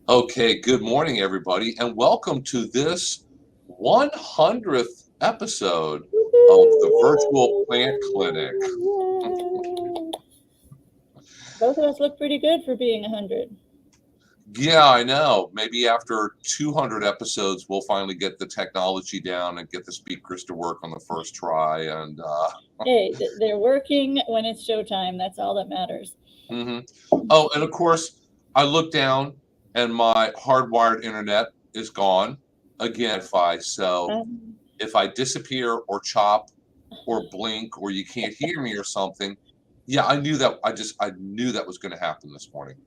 Okay, good morning, everybody, and welcome to this 100th episode of the Virtual Plant Clinic. Yay. Both of us look pretty good for being 100. Yeah, I know. Maybe after 200 episodes, we'll finally get the technology down and get the speakers to work on the first try. And Hey, they're working when it's showtime. That's all that matters. Oh, and of course, I look down and my hardwired internet is gone again. So if I disappear or chop or blink or you can't hear me or something, yeah, I knew that. I knew that was going to happen this morning.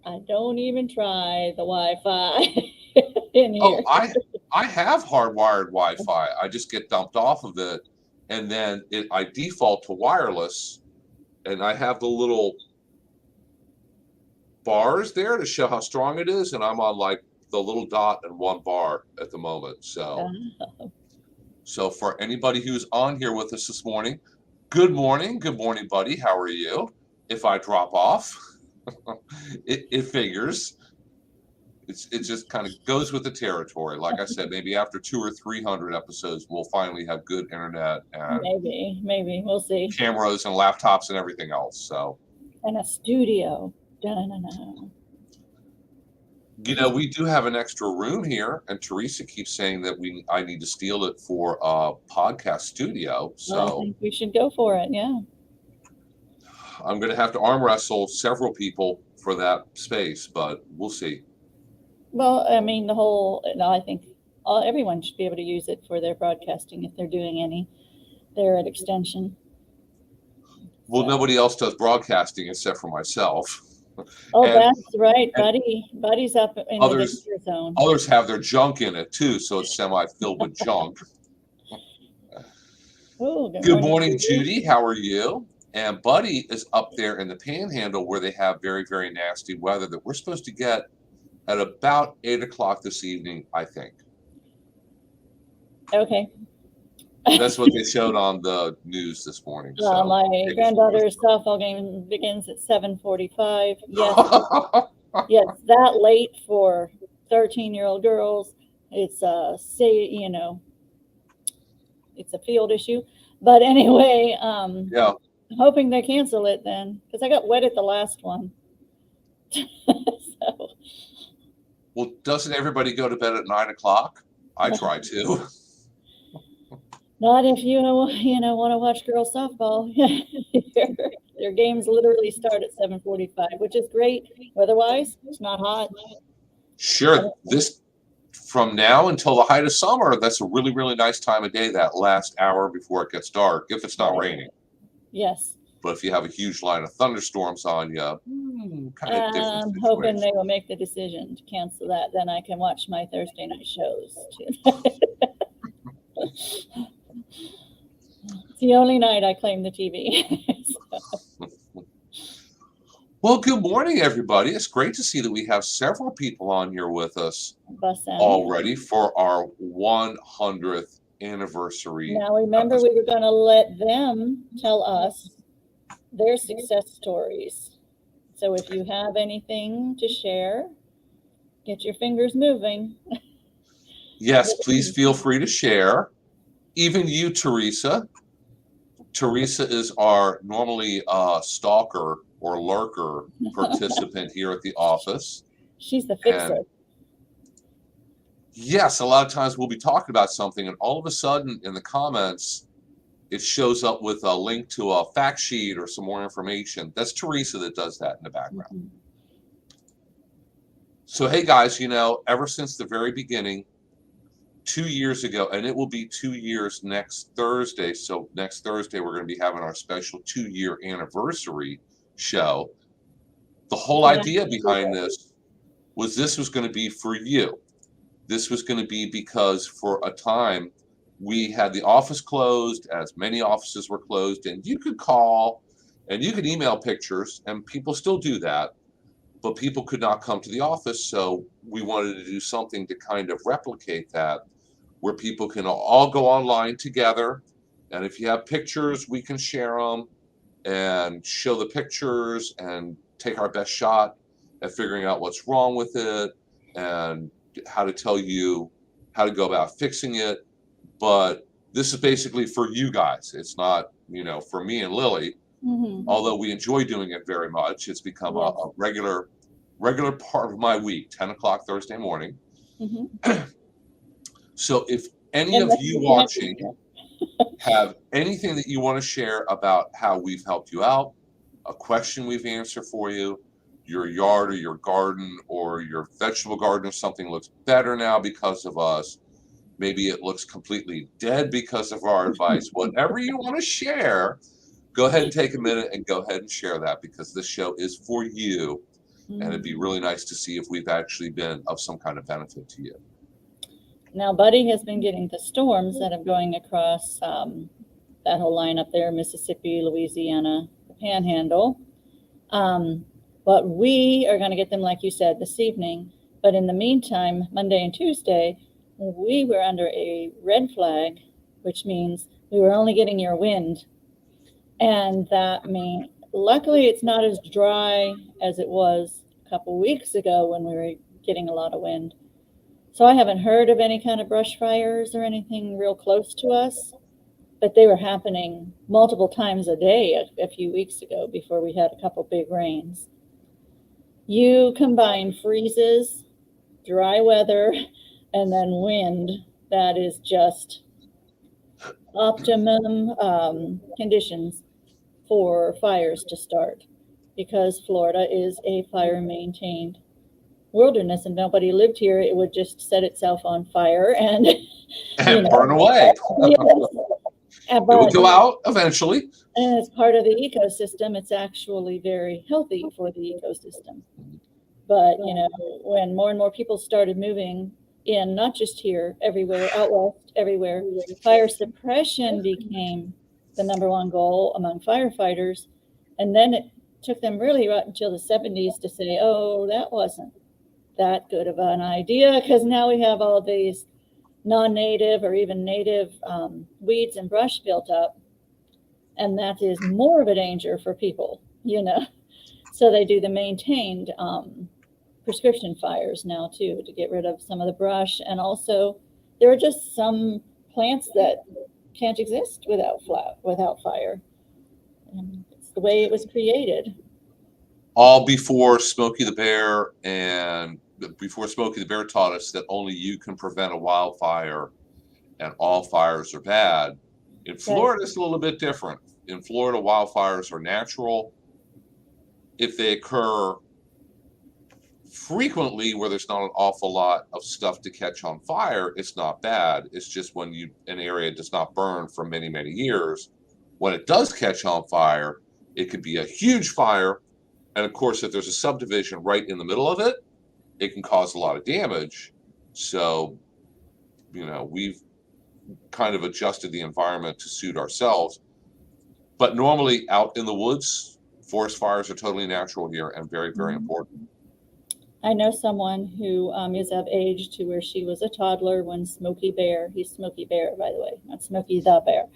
I don't even try the Wi-Fi in Oh, here. I have hardwired Wi-Fi. I just get dumped off of it, and then I default to wireless, and I have the little bars there to show how strong it is, and I'm on like the little dot and one bar at the moment. So for anybody who's on here with us this morning, good morning, buddy. How are you? If I drop off, it figures. It just kind of goes with the territory. Like I said, maybe after 200 or 300 episodes, we'll finally have good internet and maybe we'll see. Cameras and laptops and everything else. So and a studio. Da-na-na-na. You know, we do have an extra room here, and Teresa keeps saying that I need to steal it for a podcast studio. So I think we should go for it. Yeah. I'm going to have to arm wrestle several people for that space, but we'll see. Well, I mean, I think everyone should be able to use it for their broadcasting if they're doing any. They're at extension. Well, nobody else does broadcasting except for myself. Oh, that's right, Buddy's up in the danger zone. Others have their junk in it too, so it's semi-filled with junk. Oh, good morning, Judy. How are you? And Buddy is up there in the Panhandle where they have very, very nasty weather that we're supposed to get at about 8 o'clock this evening, I think. Okay. That's what they showed on the news this morning. So my granddaughter's softball game begins at 7:45. Yes, yes, that late for 13-year-old girls. It's it's a field issue. But anyway, yeah, I'm hoping they cancel it then because I got wet at the last one. So. Well, doesn't everybody go to bed at 9 o'clock? I try to. Not if you want to watch girls softball. Their games literally start at 7:45, which is great. Weather-wise, it's not hot. Sure, from now until the height of summer, that's a really, really nice time of day. That last hour before it gets dark, if it's not raining. Yes. But if you have a huge line of thunderstorms on you, kind of different. I'm hoping they will make the decision to cancel that. Then I can watch my Thursday night shows too. It's the only night I claim the TV. Well, good morning, everybody. It's great to see that we have several people on here with us already for our 100th anniversary. Now, remember, we were going to let them tell us their success stories. So if you have anything to share, get your fingers moving. Yes, please feel free to share. Even you, Teresa. Teresa is our normally stalker or lurker participant here at the office. She's the fixer. Yes, a lot of times we'll be talking about something, and all of a sudden in the comments, it shows up with a link to a fact sheet or some more information. That's Teresa that does that in the background. Mm-hmm. So, hey, guys, ever since the very beginning, 2 years ago, and it will be 2 years next Thursday. So next Thursday, we're going to be having our special 2-year anniversary show. The whole idea behind this was going to be for you. This was going to be because for a time we had the office closed, as many offices were closed, and you could call and you could email pictures, and people still do that, but people could not come to the office. So we wanted to do something to kind of replicate that, where people can all go online together. And if you have pictures, we can share them and show the pictures and take our best shot at figuring out what's wrong with it. and how to tell you how to go about fixing it. But this is basically for you guys. It's not, for me and Lily, although we enjoy doing it very much. It's become a regular part of my week, 10 o'clock Thursday morning. So if any of you watching have anything that you want to share about how we've helped you out, a question we've answered for you, your yard or your garden or your vegetable garden, if something looks better now because of us, maybe it looks completely dead because of our advice, whatever you want to share, go ahead and take a minute and go ahead and share that, because this show is for you. And it'd be really nice to see if we've actually been of some kind of benefit to you. Now, Buddy has been getting the storms that are going across that whole line up there, Mississippi, Louisiana, the Panhandle. But we are going to get them, like you said, this evening. But in the meantime, Monday and Tuesday, we were under a red flag, which means we were only getting your wind. And that means, luckily, it's not as dry as it was a couple weeks ago when we were getting a lot of wind. So I haven't heard of any kind of brush fires or anything real close to us, but they were happening multiple times a day a few weeks ago before we had a couple big rains. You combine freezes, dry weather, and then wind. That is just optimum conditions for fires to start, because Florida is a fire-maintained wilderness, and nobody lived here, it would just set itself on fire and burn away. It will go out eventually. And as part of the ecosystem, it's actually very healthy for the ecosystem. But when more and more people started moving in, not just here, everywhere, out west, everywhere, fire suppression became the number one goal among firefighters. And then it took them really right until the 70s to say, oh, that wasn't that good of an idea, because now we have all these non-native or even native weeds and brush built up, and that is more of a danger for people, So they do the maintained prescription fires now too, to get rid of some of the brush. And also there are just some plants that can't exist without fire. And it's the way it was created. All before Smokey the Bear, and before Smokey the Bear taught us that only you can prevent a wildfire and all fires are bad. In Florida, it's a little bit different. In Florida, wildfires are natural. If they occur frequently where there's not an awful lot of stuff to catch on fire, it's not bad. It's just when an area does not burn for many, many years, when it does catch on fire, it could be a huge fire. And of course, if there's a subdivision right in the middle of it, it can cause a lot of damage. So, we've kind of adjusted the environment to suit ourselves. But normally out in the woods, forest fires are totally natural here and very, very important. I know someone who is of age to where she was a toddler when Smokey Bear, he's Smokey Bear, by the way, not Smokey the Bear,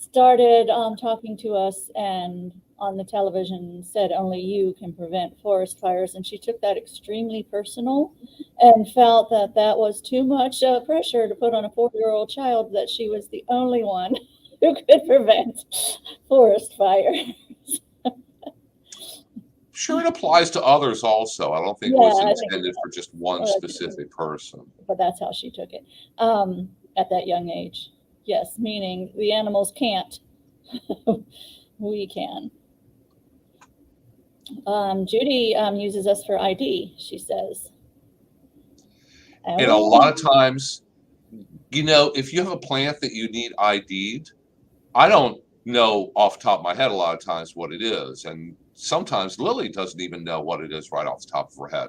started talking to us and on the television said only you can prevent forest fires. And she took that extremely personal and felt that that was too much pressure to put on a 4-year-old child, that she was the only one who could prevent forest fires. Sure, it applies to others also. I don't think it was intended for just one specific person. But that's how she took it at that young age. Yes, meaning the animals can't. We can. Judy uses us for ID, she says. And a lot of times, if you have a plant that you need ID'd, I don't know off the top of my head a lot of times what it is. And sometimes Lily doesn't even know what it is right off the top of her head.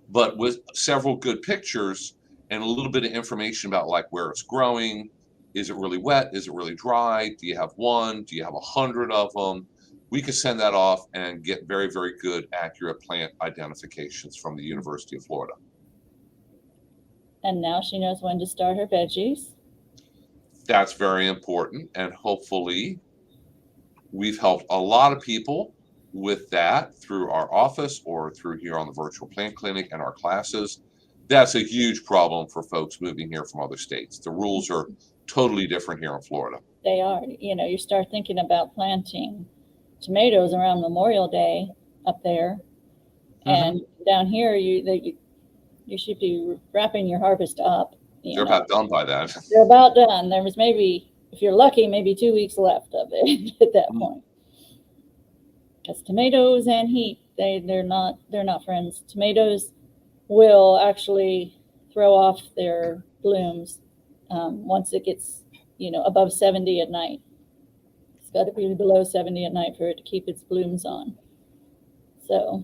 But with several good pictures and a little bit of information about like where it's growing, is it really wet? Is it really dry? Do you have one? Do you have 100 of them? We could send that off and get very, very good, accurate plant identifications from the University of Florida. And now she knows when to start her veggies. That's very important. And hopefully we've helped a lot of people with that through our office or through here on the virtual plant clinic and our classes. That's a huge problem for folks moving here from other states. The rules are totally different here in Florida. They are. You start thinking about planting tomatoes around Memorial Day up there, and down here you should be wrapping your harvest up. They're about done by then. They're about done. There was maybe, if you're lucky, maybe 2 weeks left of it at that point. Because tomatoes and heat, they're not friends. Tomatoes will actually throw off their blooms once it gets above 70 at night. It's got to be below 70 at night for it to keep its blooms on. So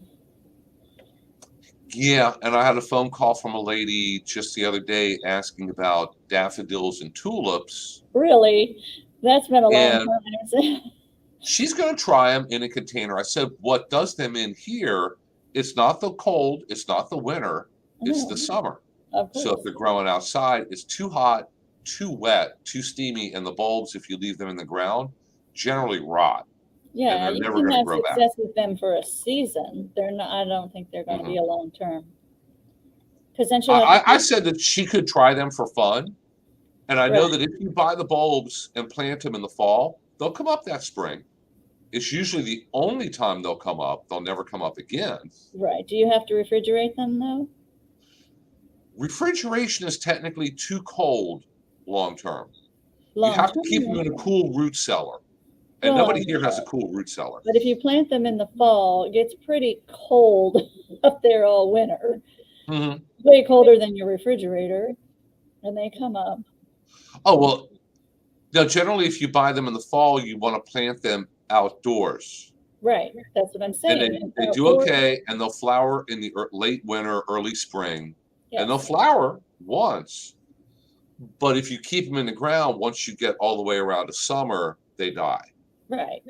yeah, and I had a phone call from a lady just the other day asking about daffodils and tulips. Really? That's been a long time. She's going to try them in a container. I said, what does them in here, it's not the cold, it's not the winter, it's the summer. So if they're growing outside, it's too hot, too wet, too steamy, and the bulbs, if you leave them in the ground, generally rot. Yeah, you can have success with them for a season. They're not. I don't think they're going to be a long term. Because then I said that she could try them for fun, and I know that if you buy the bulbs and plant them in the fall, they'll come up that spring. It's usually the only time they'll come up. They'll never come up again. Right. Do you have to refrigerate them though? Refrigeration is technically too cold long term. You have to keep them in a cool root cellar. And nobody here has a cool root cellar. But if you plant them in the fall, it gets pretty cold up there all winter. Way colder than your refrigerator. And they come up. Oh, well, now generally if you buy them in the fall, you want to plant them outdoors. Right. That's what I'm saying. And they do okay, and they'll flower in the late winter, early spring. Yes. And they'll flower once. But if you keep them in the ground, once you get all the way around to summer, they die. Right.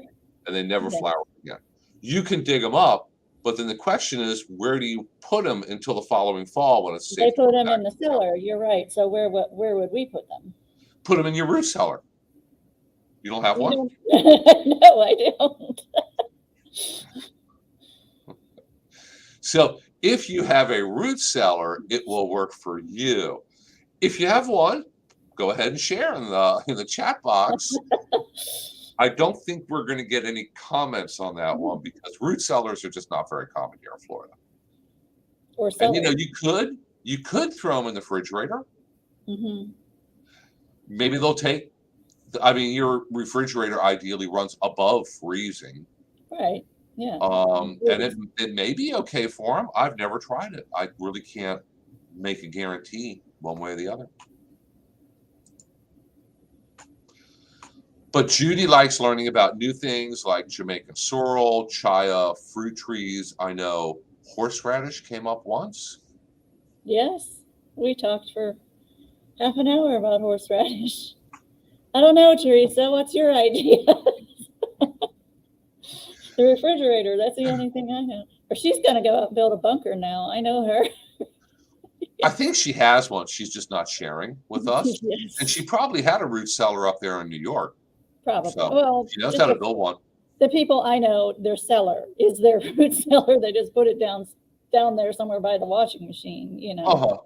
And they never flower again. You can dig them up, but then the question is, where do you put them until the following fall when it's safe? They put them in the cellar. You're right. So where would we put them? Put them in your root cellar. You don't have one? No, I don't. So if you have a root cellar, it will work for you. If you have one, go ahead and share in the chat box. I don't think we're going to get any comments on that one because root cellars are just not very common here in Florida. And you could throw them in the refrigerator. Maybe they'll take. I mean, your refrigerator ideally runs above freezing. Right. Yeah. And it may be okay for them. I've never tried it. I really can't make a guarantee one way or the other. But Judy likes learning about new things like Jamaican sorrel, chaya, fruit trees. I know horseradish came up once. Yes, we talked for half an hour about horseradish. I don't know, Teresa, what's your idea? The refrigerator, that's the only thing I know. Or she's going to go out and build a bunker now. I know her. I think she has one. She's just not sharing with us. Yes. And she probably had a root cellar up there in New York. Probably. So well, she knows how to build one. The people I know, their cellar is their root cellar. They just put it down there somewhere by the washing machine, or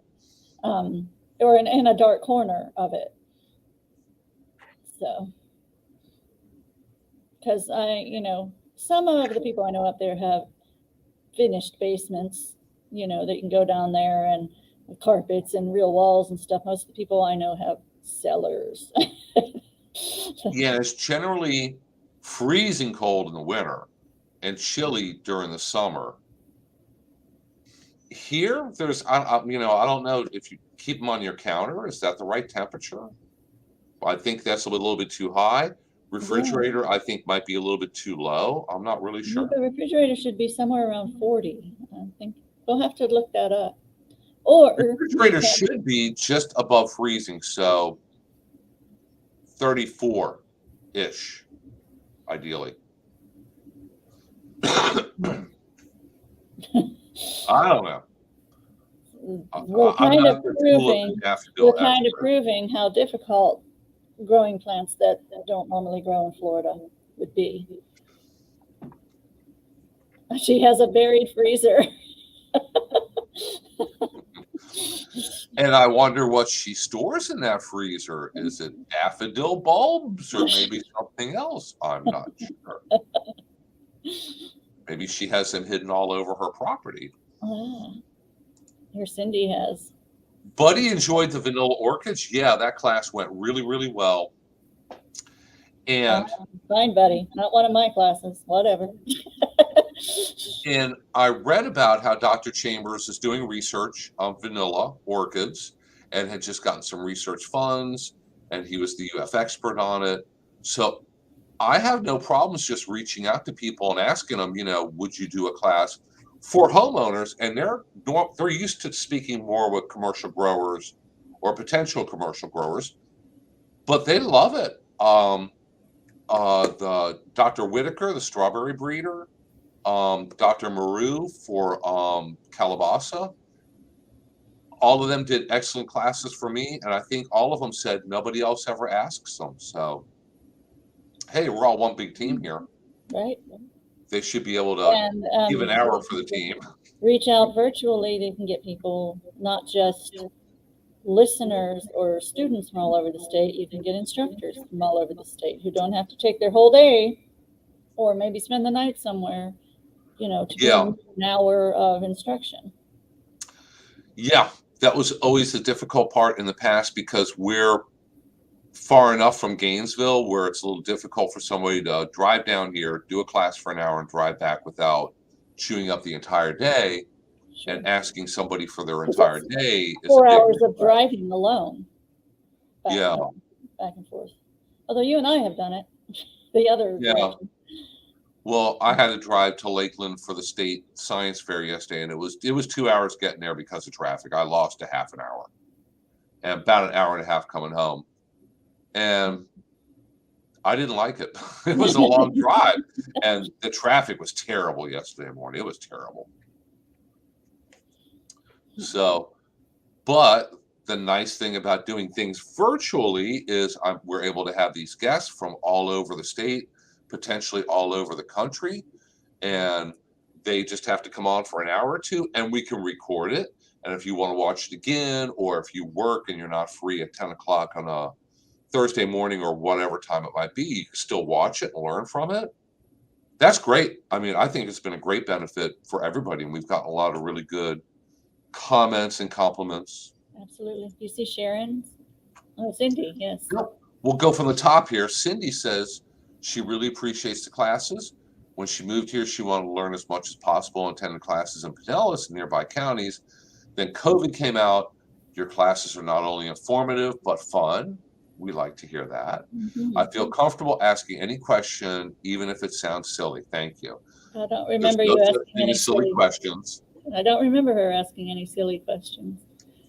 in a dark corner of it. So, because some of the people I know up there have finished basements, that you can go down there and with carpets and real walls and stuff. Most of the people I know have cellars. Yeah, it's generally freezing cold in the winter and chilly during the summer. Here, I don't know if you keep them on your counter. Is that the right temperature? I think that's a little bit too high. Refrigerator, I think, might be a little bit too low. I'm not really sure. The refrigerator should be somewhere around 40. I think we'll have to look that up. Or the refrigerator should be just above freezing, so 34-ish, ideally. I don't know. We're kind of proving how difficult growing plants that don't normally grow in Florida would be. She has a buried freezer. And I wonder what she stores in that freezer. Is it daffodil bulbs or maybe something else? I'm not sure. Maybe she has them hidden all over her property. Here Cindy has. Buddy enjoyed the vanilla orchids. Yeah, that class went really, really well. And Fine, Buddy. Not one of my classes. Whatever. And I read about how Dr. Chambers is doing research on vanilla orchids and had just gotten some research funds, and he was the UF expert on it. So I have no problems just reaching out to people and asking them, would you do a class for homeowners? And they're used to speaking more with commercial growers or potential commercial growers, but they love it. The Dr. Whitaker, the strawberry breeder, Dr. Maru for Calabasa. All of them did excellent classes for me, and I think all of them said nobody else ever asks them. So, hey, we're all one big team here. Right. They should be able to give an hour for the team. Reach out virtually. They can get people, not just listeners or students from all over the state. You can get instructors from all over the state who don't have to take their whole day or maybe spend the night somewhere, to do an hour of instruction. Yeah, that was always the difficult part in the past because we're far enough from Gainesville where it's a little difficult for somebody to drive down here, do a class for an hour, and drive back without chewing up the entire day. Sure. And asking somebody for their entire day is 4 hours of driving alone. Back and forth. Although you and I have done it. The other direction. Well, I had to drive to Lakeland for the state science fair yesterday, and it was 2 hours getting there because of traffic. I lost a half an hour, and about an hour and a half coming home, and I didn't like it. It was a long drive, and the traffic was terrible yesterday morning. It was terrible. So, but the nice thing about doing things virtually is we're able to have these guests from all over the state, potentially all over the country, and they just have to come on for an hour or two, and we can record it. And if you want to watch it again, or if you work and you're not free at 10 o'clock on a Thursday morning or whatever time it might be, you can still watch it and learn from it. That's great. I mean, I think it's been a great benefit for everybody, and we've gotten a lot of really good comments and compliments. Absolutely. Do you see Sharon's? Oh, Cindy, yes. We'll go from the top here. Cindy says she really appreciates the classes. When she moved here, she wanted to learn as much as possible and attended classes in Pinellas and nearby counties. Then COVID came out. Your classes are not only informative, but fun. We like to hear that. Mm-hmm. I feel comfortable asking any question, even if it sounds silly. Thank you. I don't remember you asking any silly questions. I don't remember her asking any silly questions.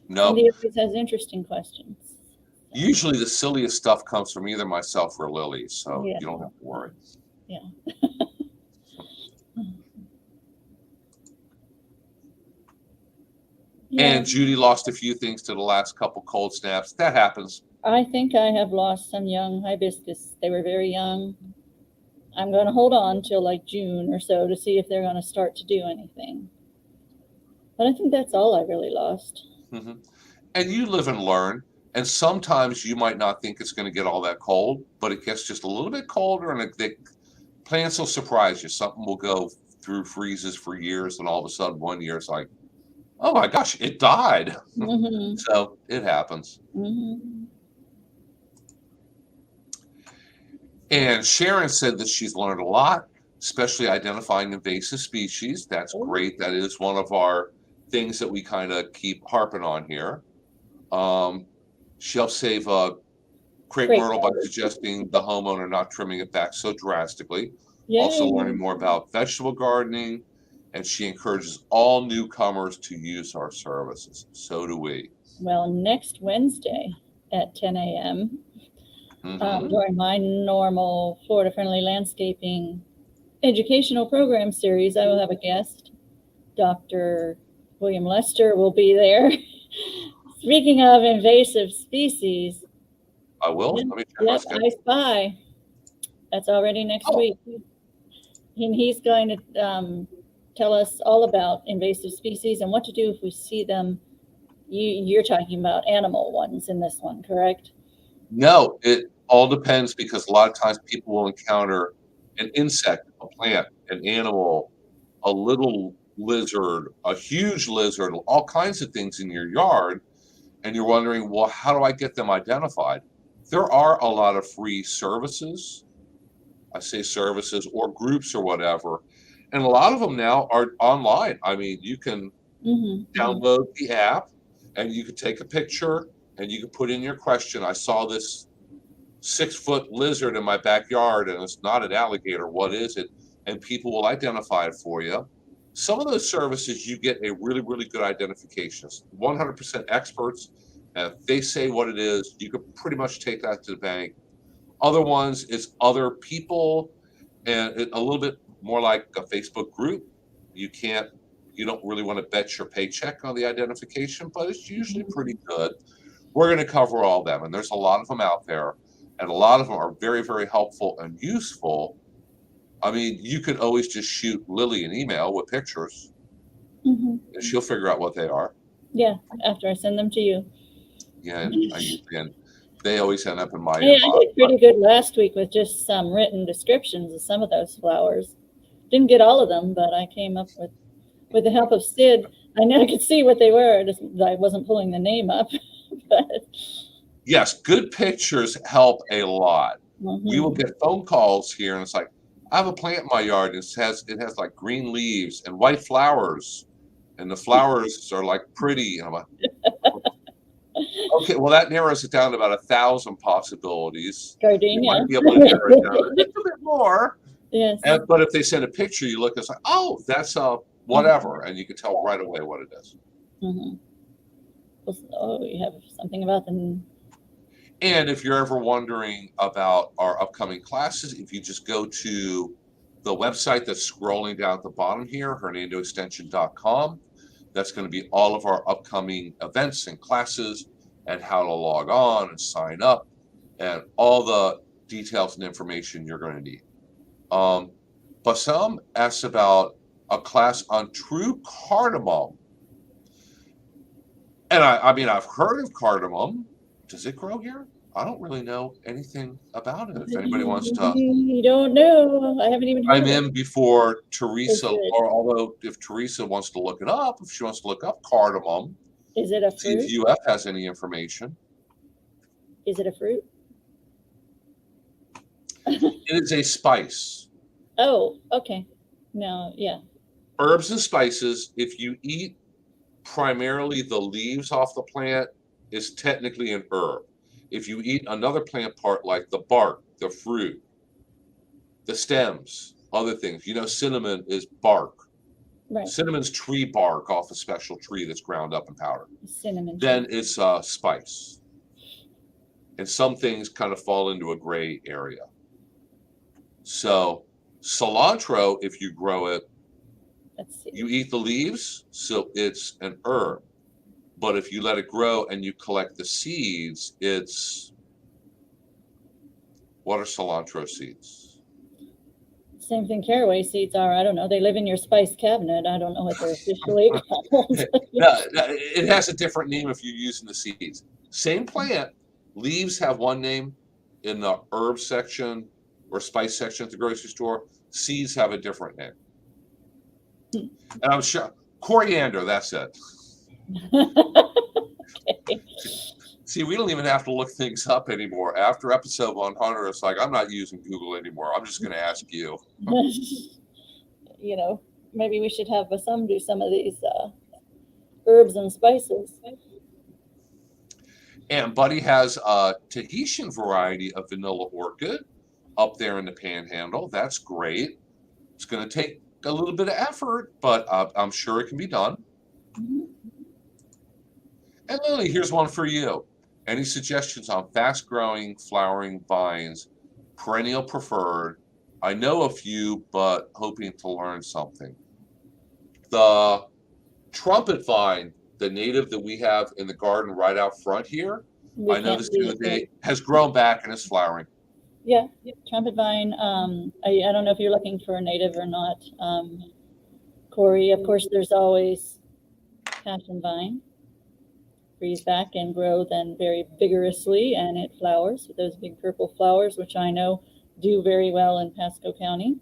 No. Cindy always has interesting questions. Usually the silliest stuff comes from either myself or Lily, so you don't have to worry. Yeah. And Judy lost a few things to the last couple cold snaps. That happens. I think I have lost some young hibiscus. They were very young. I'm going to hold on till like June or so to see if they're going to start to do anything. But I think that's all I really lost. Mm-hmm. And you live and learn. And sometimes you might not think it's going to get all that cold, but it gets just a little bit colder, and the plants will surprise you. Something will go through freezes for years, and all of a sudden one year it's like, oh my gosh, it died. Mm-hmm. So it happens. Mm-hmm. And Sharon said that she's learned a lot, especially identifying invasive species. That's great. That is one of our things that we kind of keep harping on here. She helps save crepe myrtle by suggesting the homeowner not trimming it back so drastically. Yay. Also learning more about vegetable gardening, and she encourages all newcomers to use our services. So do we. Well, next Wednesday at 10 a.m., during my normal Florida Friendly Landscaping educational program series, I will have a guest. Dr. William Lester will be there. Speaking of invasive species. I will. Let me check my schedule. I Spy. That's already next week. And he's going to tell us all about invasive species and what to do if we see them. You're talking about animal ones in this one, correct? No, it all depends because a lot of times people will encounter an insect, a plant, an animal, a little lizard, a huge lizard, all kinds of things in your yard, and you're wondering, well, how do I get them identified? There are a lot of free services. I say services or groups or whatever, and a lot of them now are online. I mean, you can download the app and you can take a picture and you can put in your question. I saw this 6-foot lizard in my backyard and it's not an alligator. What is it? And people will identify it for you. Some of those services you get a really, really good identification. 100% experts. If they say what it is, you could pretty much take that to the bank. Other ones, it's other people and a little bit more like a Facebook group. You don't really want to bet your paycheck on the identification, but it's usually pretty good. We're going to cover all of them, and there's a lot of them out there, and a lot of them are very, very helpful and useful. I mean, you could always just shoot Lily an email with pictures, and she'll figure out what they are. Yeah, after I send them to you. Yeah, and they always end up in my inbox. I did pretty good last week with just some written descriptions of some of those flowers. Didn't get all of them, but I came up with the help of Sid. I know I could see what they were. I wasn't pulling the name up. But yes, good pictures help a lot. We will get phone calls here, and it's like, I have a plant in my yard. And it has like green leaves and white flowers, and the flowers are like pretty. And I'm like, okay, well that narrows it down to about 1,000 possibilities. Gardenia. You might be able to narrow it down a little bit more. Yes. But if they send a picture, you look, it's like, oh, that's a whatever, and you can tell right away what it is. Oh, you have something about them. And if you're ever wondering about our upcoming classes, if you just go to the website that's scrolling down at the bottom here, hernandoextension.com, that's going to be all of our upcoming events and classes and how to log on and sign up and all the details and information you're going to need. Bassam asked about a class on true cardamom. And I mean, I've heard of cardamom. Does it grow here? I don't really know anything about it. If anybody wants to. You don't know. I haven't even heard I'm in before Teresa, or although if Teresa wants to look it up, if she wants to look up cardamom. Is it a fruit? See if UF has any information. Is it a fruit? It is a spice. Oh, okay. No, yeah. Herbs and spices, if you eat primarily the leaves off the plant, is technically an herb. If you eat another plant part like the bark, the fruit, the stems, other things, cinnamon is bark. Right. Cinnamon's tree bark off a special tree that's ground up and powdered. Cinnamon. Then it's spice. And some things kind of fall into a gray area. So cilantro, if you grow it, you eat the leaves, so it's an herb. But if you let it grow and you collect the seeds, what are cilantro seeds? Same thing caraway seeds are. I don't know. They live in your spice cabinet. I don't know what they're officially called. No, it has a different name if you're using the seeds. Same plant. Leaves have one name in the herb section or spice section at the grocery store. Seeds have a different name. And I'm sure coriander, that's it. Okay. See, we don't even have to look things up anymore. After episode 100, it's like, I'm not using Google anymore. I'm just going to ask you. Maybe we should have some do some of these herbs and spices. And Buddy has a Tahitian variety of vanilla orchid up there in the Panhandle. That's great. It's going to take a little bit of effort, but I'm sure it can be done. And Lily, here's one for you. Any suggestions on fast-growing, flowering vines, perennial preferred? I know a few, but hoping to learn something. The trumpet vine, the native that we have in the garden right out front here, I noticed the other day, has grown back and is flowering. Yeah, trumpet vine. I don't know if you're looking for a native or not. Corey, of course, there's always passion vine. Freeze back and grow then very vigorously, and it flowers with those big purple flowers, which I know do very well in Pasco County.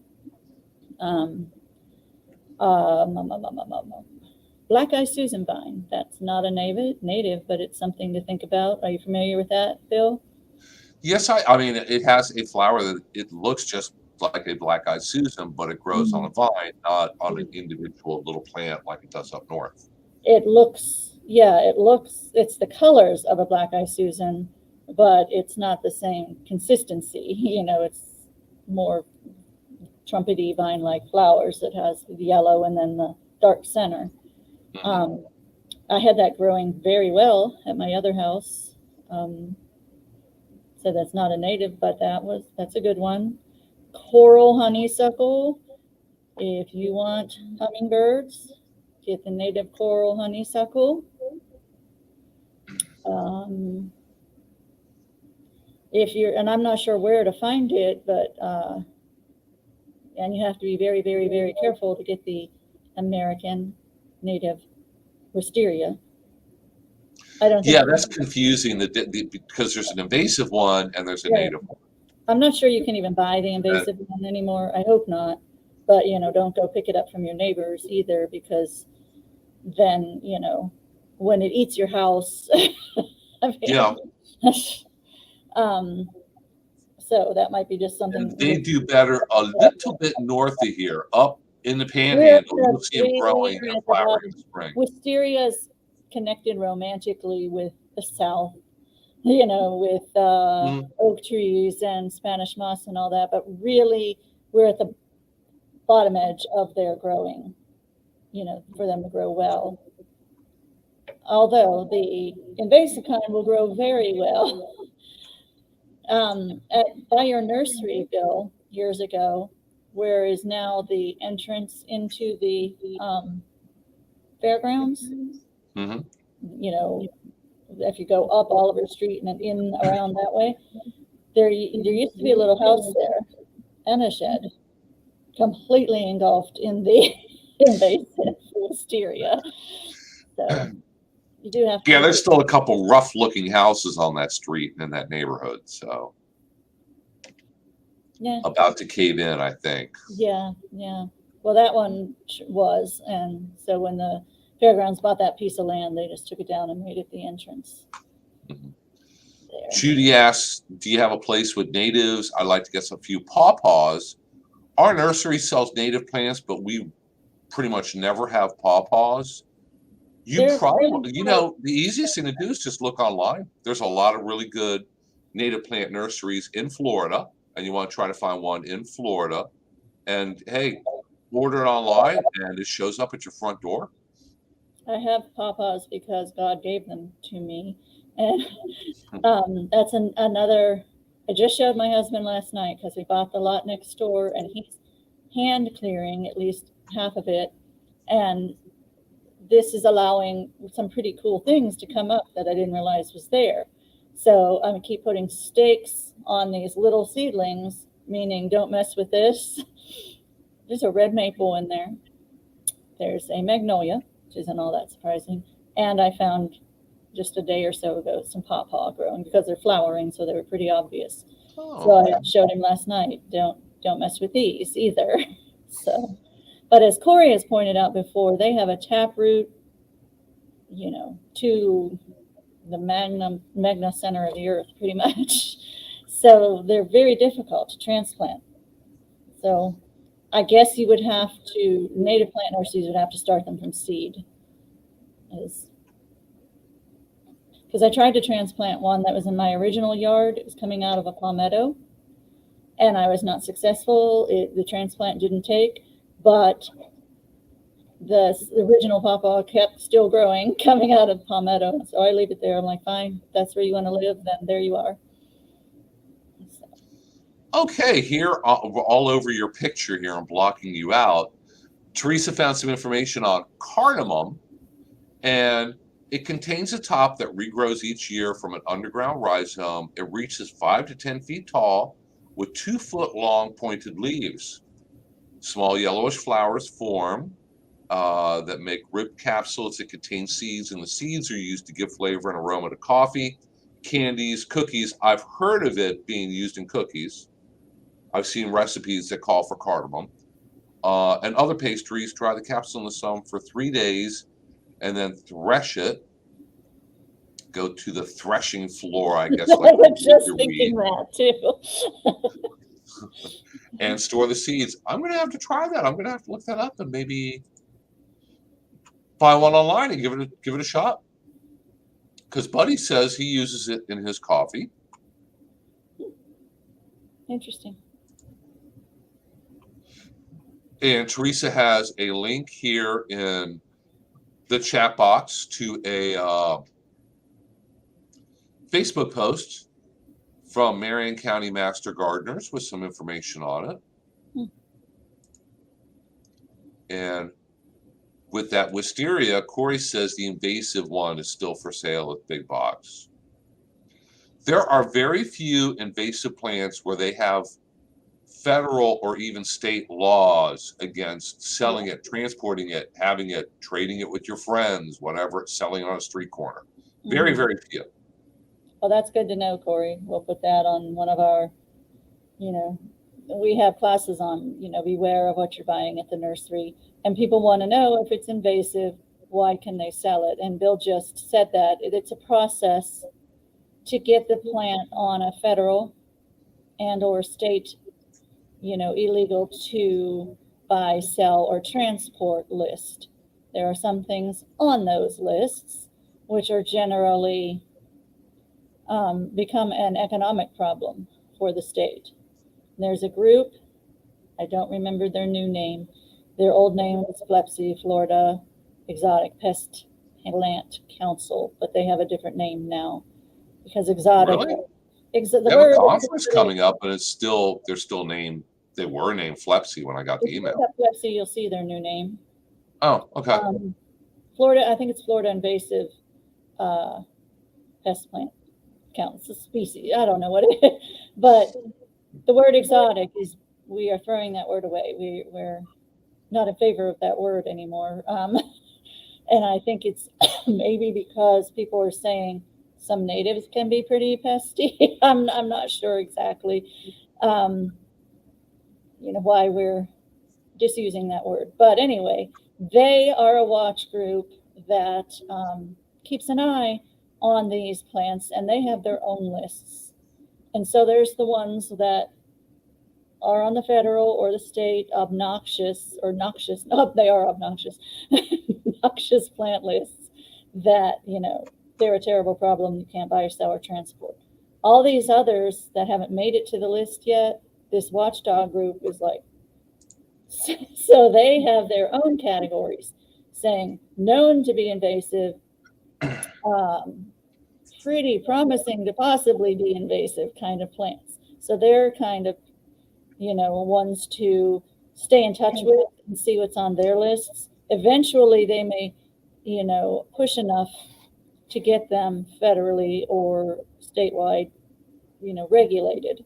Um, um, um, um, um, um, um, Black Eye Susan vine. That's not a native, but it's something to think about. Are you familiar with that, Bill? Yes, I mean, it has a flower that it looks just like a black-eyed Susan, but it grows on a vine, not on an individual little plant like it does up north. It looks, yeah, it's the colors of a Black Eye Susan, but it's not the same consistency. It's more trumpety vine-like flowers that has the yellow and then the dark center. I had that growing very well at my other house. So that's not a native, but that's a good one. Coral honeysuckle. If you want hummingbirds, get the native coral honeysuckle. And I'm not sure where to find it, but and you have to be very, very, very careful to get the American native wisteria. I don't think that's confusing because there's an invasive one and there's a native one. I'm not sure you can even buy the invasive one anymore. I hope not. But, don't go pick it up from your neighbors either, because then, when it eats your house. So that might be just something. And they do better a little bit north of here, up in the Panhandle. You'll see them growing and flowering in the spring. Wisteria's connected romantically with the South, with oak trees and Spanish moss and all that. But really, we're at the bottom edge of their growing, for them to grow well. Although the invasive kind will grow very well. By your nursery, Bill, years ago, where is now the entrance into the fairgrounds? Mm-hmm. If you go up Oliver Street and in around that way, there used to be a little house there and a shed, completely engulfed in the invasive wisteria. So you do have to. Yeah, there's still a couple rough-looking houses on that street in that neighborhood, so about to cave in, I think. Yeah. Well, that one was, and so when the fairgrounds bought that piece of land, they just took it down and made it the entrance. Mm-hmm. Judy asks, do you have a place with natives? I'd like to get a few pawpaws. Our nursery sells native plants, but we pretty much never have pawpaws. The easiest thing to do is just look online. There's a lot of really good native plant nurseries in Florida, and you want to try to find one in Florida. And hey, order it online, and it shows up at your front door. I have pawpaws because God gave them to me. And that's another. I just showed my husband last night because we bought the lot next door, and he's hand clearing at least half of it. And this is allowing some pretty cool things to come up that I didn't realize was there. So I'm going to keep putting stakes on these little seedlings, meaning don't mess with this. There's a red maple in there. There's a magnolia, which isn't all that surprising. And I found just a day or so ago some pawpaw growing because they're flowering, so they were pretty obvious. So I showed him last night, don't mess with these either. So, but as Corey has pointed out before, they have a taproot, to the magna center of the earth, pretty much. So they're very difficult to transplant. So I guess you would have to, native plant nurseries would have to start them from seed. Because I tried to transplant one that was in my original yard. It was coming out of a palmetto, and I was not successful. The transplant didn't take, but the original pawpaw kept still growing, coming out of palmetto. So I leave it there. I'm like, fine, that's where you want to live, then there you are. So. Okay, here, all over your picture here, I'm blocking you out. Teresa found some information on cardamom, and it contains a top that regrows each year from an underground rhizome. It reaches 5 to 10 feet tall with 2-foot long pointed leaves. Small yellowish flowers form that make rib capsules that contain seeds, and the seeds are used to give flavor and aroma to coffee, candies, cookies. I've heard of it being used in cookies. I've seen recipes that call for cardamom. And other pastries. Dry the capsule in the sun for 3 days and then thresh it. Go to the threshing floor, I guess. I Like was just your thinking wheat, that too. and store the seeds. I'm going to have to try that. I'm going to have to look that up and maybe buy one online and give it a shot. Because Buddy says he uses it in his coffee. Interesting. And Teresa has a link here in the chat box to a Facebook post from Marion County Master Gardeners with some information on it. And with that wisteria, Corey says the invasive one is still for sale at Big Box. There are very few invasive plants where they have federal or even state laws against selling it, transporting it, having it, trading it with your friends, whatever, it's selling on a street corner. Very, very few. Well, that's good to know, Corey. We'll put that on one of our, we have classes on, beware of what you're buying at the nursery. And people want to know if it's invasive, why can they sell it? And Bill just said that it's a process to get the plant on a federal and or state, illegal to buy, sell, or transport list. There are some things on those lists which are generally become an economic problem for the state. There's a group, I don't remember their new name. Their old name was FLEPC, Florida Exotic Pest Plant Council, but they have a different name now because exotic. Really? They have a conference coming up, but they're still named. They were named FLEPC when I got the email. FLEPC, you'll see their new name. Oh, okay. Florida, I think it's Florida Invasive Pest Plant Counts, a species. I don't know what it is, but the word exotic is, we are throwing that word away. We're not in favor of that word anymore. And I think it's maybe because people are saying some natives can be pretty pesty. I'm not sure exactly, why we're just using that word. But anyway, they are a watch group that keeps an eye on these plants, and they have their own lists. And so there's the ones that are on the federal or the state obnoxious, they are obnoxious, noxious plant lists that, they're a terrible problem. You can't buy or sell or transport. All these others that haven't made it to the list yet, this watchdog group is like, so they have their own categories saying known to be invasive, pretty promising to possibly be invasive kind of plants. So they're kind of, ones to stay in touch with and see what's on their lists. Eventually they may, push enough to get them federally or statewide, regulated.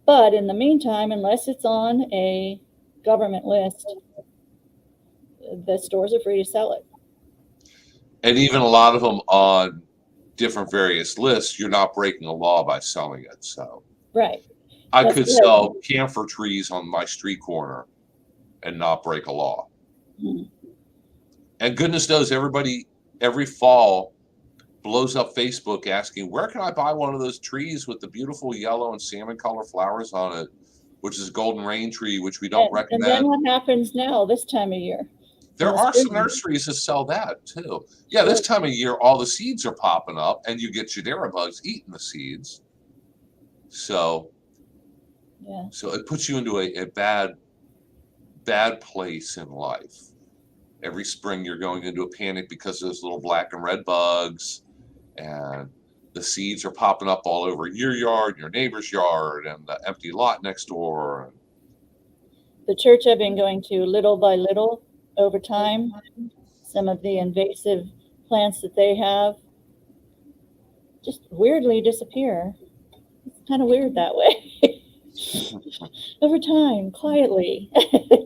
But in the meantime, unless it's on a government list, the stores are free to sell it. And even a lot of them on different various lists, you're not breaking a law by selling it. So right. I could sell camphor trees on my street corner and not break a law. Mm-hmm. And goodness knows everybody every fall blows up Facebook asking, where can I buy one of those trees with the beautiful yellow and salmon color flowers on it, which is a golden rain tree, which we don't recommend. And then what happens now this time of year? There are some nurseries that sell that too. Yeah, this time of year, all the seeds are popping up and you get Jadera bugs eating the seeds. So, so it puts you into a bad place in life. Every spring you're going into a panic because of those little black and red bugs, and the seeds are popping up all over your yard, your neighbor's yard, and the empty lot next door. The church I've been going to, little by little, over time, some of the invasive plants that they have just weirdly disappear. It's kind of weird that way. Over time, quietly,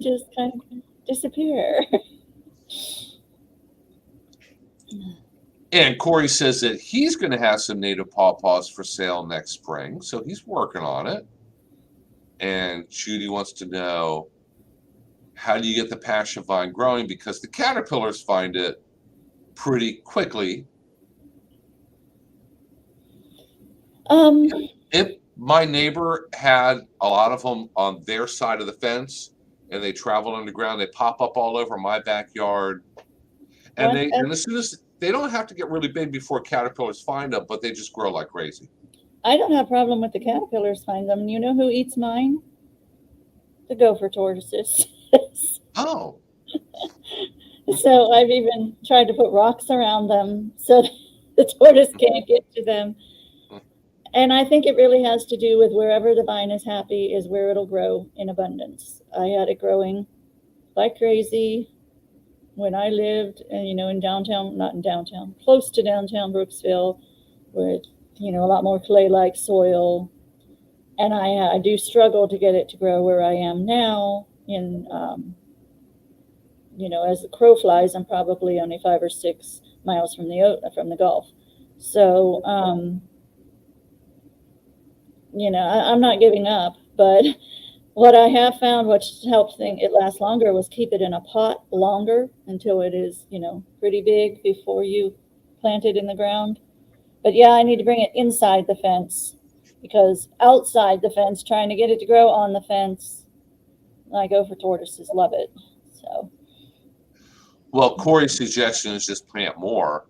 just kind of disappear. And Corey says that he's going to have some native pawpaws for sale next spring, so he's working on it. And Judy wants to know, how do you get the passion vine growing? Because the caterpillars find it pretty quickly. If my neighbor had a lot of them on their side of the fence, and they travel underground, they pop up all over my backyard, and as soon as they don't have to get really big before caterpillars find them, but they just grow like crazy. I don't have a problem with the caterpillars find them. You know who eats mine? The gopher tortoises. Oh. So I've even tried to put rocks around them so the tortoise can't get to them. And I think it really has to do with wherever the vine is happy is where it'll grow in abundance. I had it growing like crazy when I lived, in downtown, not in downtown, close to downtown Brooksville, with, a lot more clay-like soil. And I do struggle to get it to grow where I am now in, as the crow flies, I'm probably only 5 or 6 miles from the Gulf. So, I'm not giving up, but what I have found, which helped it last longer, was keep it in a pot longer until it is, pretty big before you plant it in the ground. But yeah, I need to bring it inside the fence, because outside the fence, trying to get it to grow on the fence, I go for tortoises, love it. So. Well, Corey's suggestion is just plant more.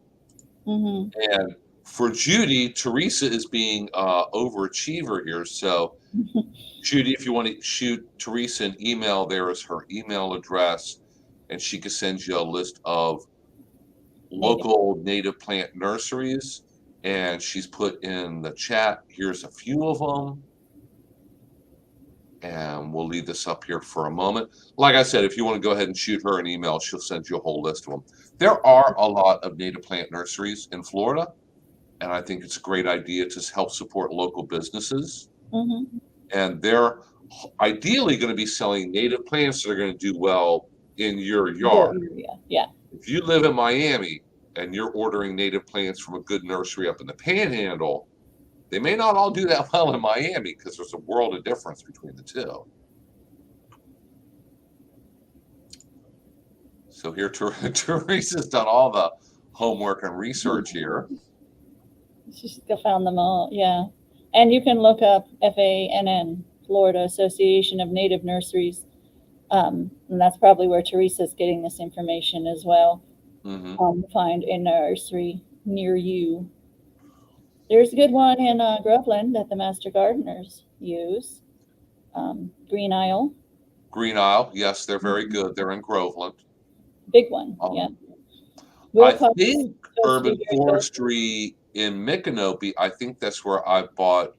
Mm-hmm. And for Judy, Teresa is being overachiever here. So, Judy, if you want to shoot Teresa an email, there is her email address, and she can send you a list of local native plant nurseries. And she's put in the chat, here's a few of them. And we'll leave this up here for a moment. Like I said, if you want to go ahead and shoot her an email, she'll send you a whole list of them. There are a lot of native plant nurseries in Florida, and I think it's a great idea to help support local businesses. Mm-hmm. And they're ideally going to be selling native plants that are going to do well in your yard. Yeah. If you live in Miami and you're ordering native plants from a good nursery up in the Panhandle, they may not all do that well in Miami because there's a world of difference between the two. So here, Teresa's done all the homework and research here. She's found them all, yeah. And you can look up FANN, Florida Association of Native Nurseries. And that's probably where Teresa's getting this information as well. Mm-hmm. Find a nursery near you. There's a good one in Groveland that the Master Gardeners use. Green Isle. Green Isle, yes, they're very good. They're in Groveland. Big one, yeah. I think Urban Forestry in Micanopy, I think that's where I bought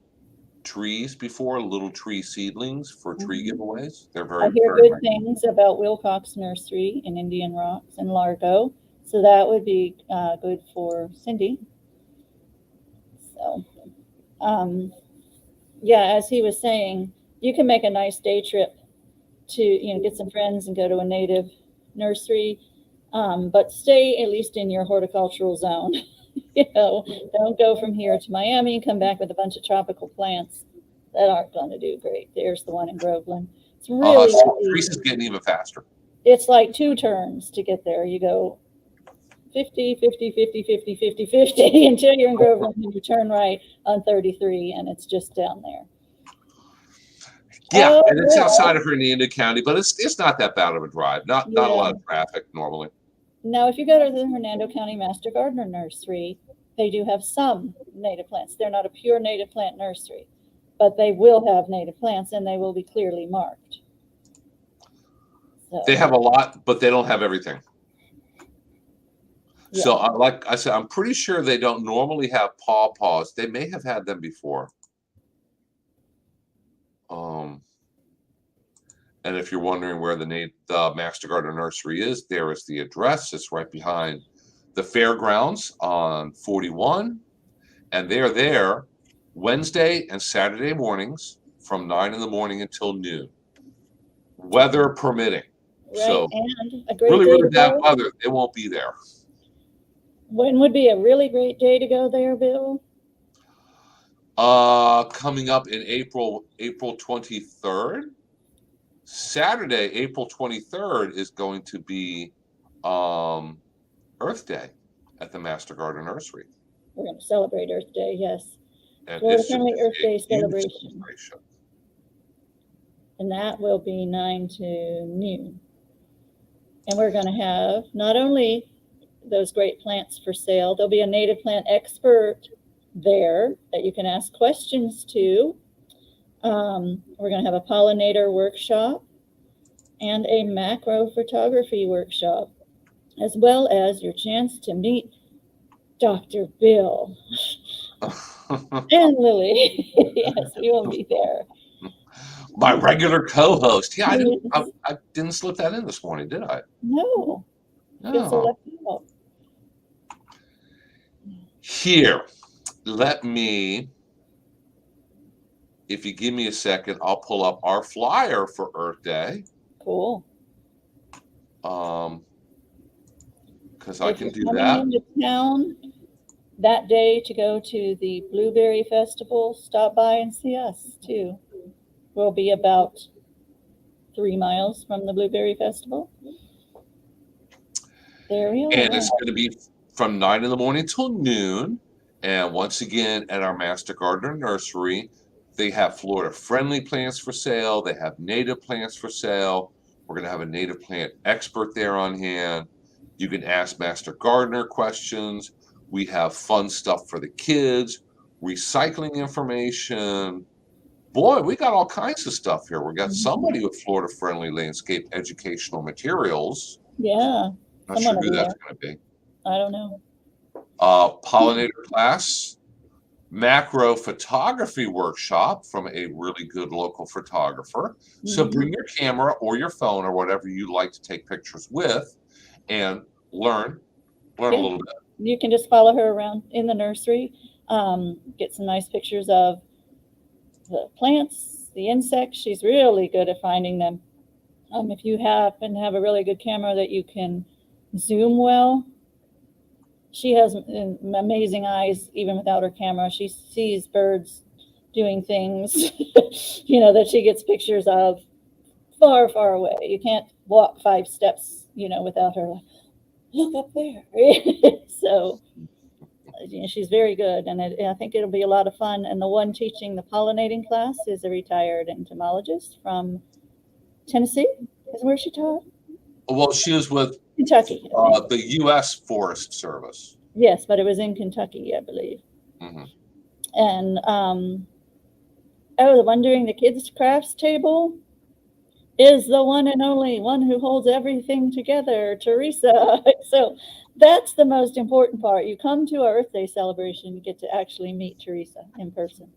trees before, little tree seedlings for tree giveaways. They're very, I hear good things about Wilcox Nursery in Indian Rocks and Largo, so that would be good for Cindy. So, yeah, as he was saying, you can make a nice day trip to, get some friends and go to a native nursery, but stay at least in your horticultural zone. Don't go from here to Miami and come back with a bunch of tropical plants that aren't going to do great. There's the one in Groveland. It's really Teresa's getting even faster. It's like 2 turns to get there. You go 50, 50, 50, 50, 50, 50 until you're in Groveland, and you turn right on 33, and it's just down there. Yeah, and it's outside of Hernando County, but it's not that bad of a drive. Not a lot of traffic normally. Now, if you go to the Hernando County Master Gardener Nursery, they do have some native plants. They're not a pure native plant nursery, but they will have native plants, and they will be clearly marked. So. They have a lot, but they don't have everything. Yeah. So, like I said, I'm pretty sure they don't normally have pawpaws. They may have had them before. And if you're wondering where the Master Gardener Nursery is, there is the address. It's right behind the fairgrounds on 41. And they're there Wednesday and Saturday mornings from 9 in the morning until noon, weather permitting. Right. So and a great really bad weather, they won't be there. When would be a really great day to go there, Bill? Coming up in April 23rd. Saturday, April 23rd is going to be Earth Day at the Master Garden Nursery. We're going to celebrate Earth Day, yes. And Florida it's Friendly Earth a Day huge celebration. celebration. And that will be 9 to noon. And we're going to have not only those great plants for sale, there'll be a native plant expert there that you can ask questions to. We're going to have a pollinator workshop and a macro photography workshop, as well as your chance to meet Dr. Bill and Lily. Yes, we will be there. My regular co-host. Yeah, I didn't slip that in this morning, did I? No. Feel so left out. Here, let me, if you give me a second, I'll pull up our flyer for Earth Day. Cool. Because I can do coming that. Into town that day to go to the Blueberry Festival, stop by and see us too. We'll be about 3 miles from the Blueberry Festival. There we are. And it's going to be from 9 in the morning till noon. And once again, at our Master Gardener Nursery, they have Florida-friendly plants for sale. They have native plants for sale. We're going to have a native plant expert there on hand. You can ask Master Gardener questions. We have fun stuff for the kids, recycling information. Boy, we got all kinds of stuff here. We got somebody with Florida-friendly landscape educational materials. Yeah. Not sure who that's going to be. I don't know. Pollinator class, macro photography workshop from a really good local photographer. So bring your camera or your phone or whatever you like to take pictures with and learn a little bit. You can just follow her around in the nursery, get some nice pictures of the plants, the insects. She's really good at finding them. If you happen to have a really good camera that you can zoom well, she has amazing eyes even without her camera. She sees birds doing things, that she gets pictures of far, far away. You can't walk 5 steps, without her like, look up there. So she's very good, and I think it'll be a lot of fun. And the one teaching the pollinating class is a retired entomologist from Tennessee. Is where she taught? Well, she was with Kentucky. The U.S. Forest Service. Yes, but it was in Kentucky, I believe. Mm-hmm. And the one doing the kids' crafts table is the one and only one who holds everything together, Teresa. So that's the most important part. You come to our Earth Day celebration, you get to actually meet Teresa in person.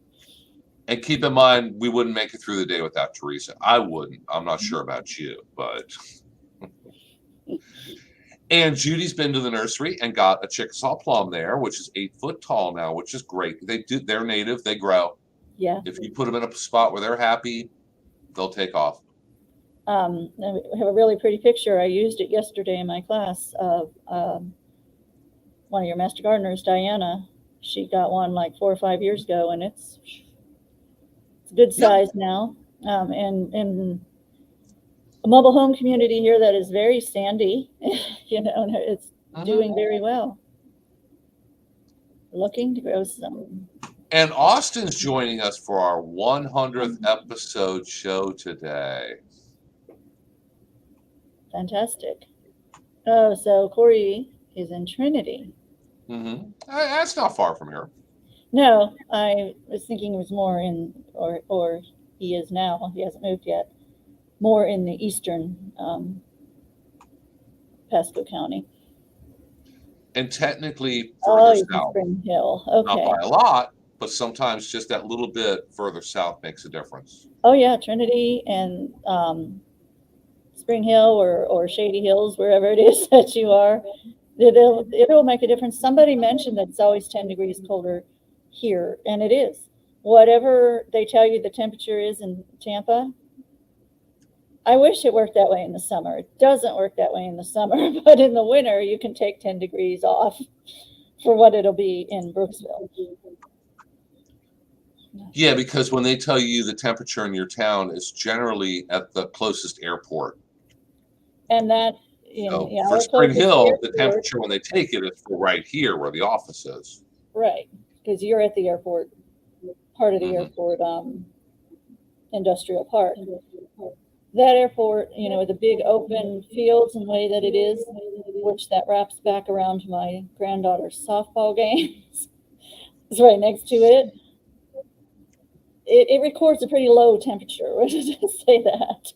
And keep in mind, we wouldn't make it through the day without Teresa. I wouldn't. I'm not sure about you, but. And Judy's been to the nursery and got a Chickasaw Plum there, which is 8 foot tall now, which is great. They're native. They grow. Yeah. If you put them in a spot where they're happy, they'll take off. I have a really pretty picture. I used it yesterday in my class of one of your master gardeners, Diana. She got one like 4 or 5 years ago, and it's a good size now. And a mobile home community here that is very sandy, and it's doing very well. Looking to grow some. And Austin's joining us for our 100th episode show today. Fantastic. Oh, so Corey is in Trinity. Mm-hmm. That's not far from here. No, I was thinking it was more in, or he is now. He hasn't moved yet. More in the eastern Pasco County. And technically further south. Spring Hill. Okay. Not by a lot, but sometimes just that little bit further south makes a difference. Oh yeah, Trinity and Spring Hill or Shady Hills, wherever it is that you are, it'll make a difference. Somebody mentioned that it's always 10 degrees colder here, and it is. Whatever they tell you the temperature is in Tampa, I wish it worked that way in the summer. It doesn't work that way in the summer, but in the winter, you can take 10 degrees off for what it'll be in Brooksville. Yeah, because when they tell you the temperature in your town is generally at the closest airport. And that, So yeah, for we're Spring close to the Hill, the airport. temperature when they take it is for right here where the office is. Right, because you're at the airport, part of the Mhm. airport, industrial park. That airport, with the big open fields and the way that it is, which that wraps back around to my granddaughter's softball games, is right next to it. It records a pretty low temperature. What did I say that?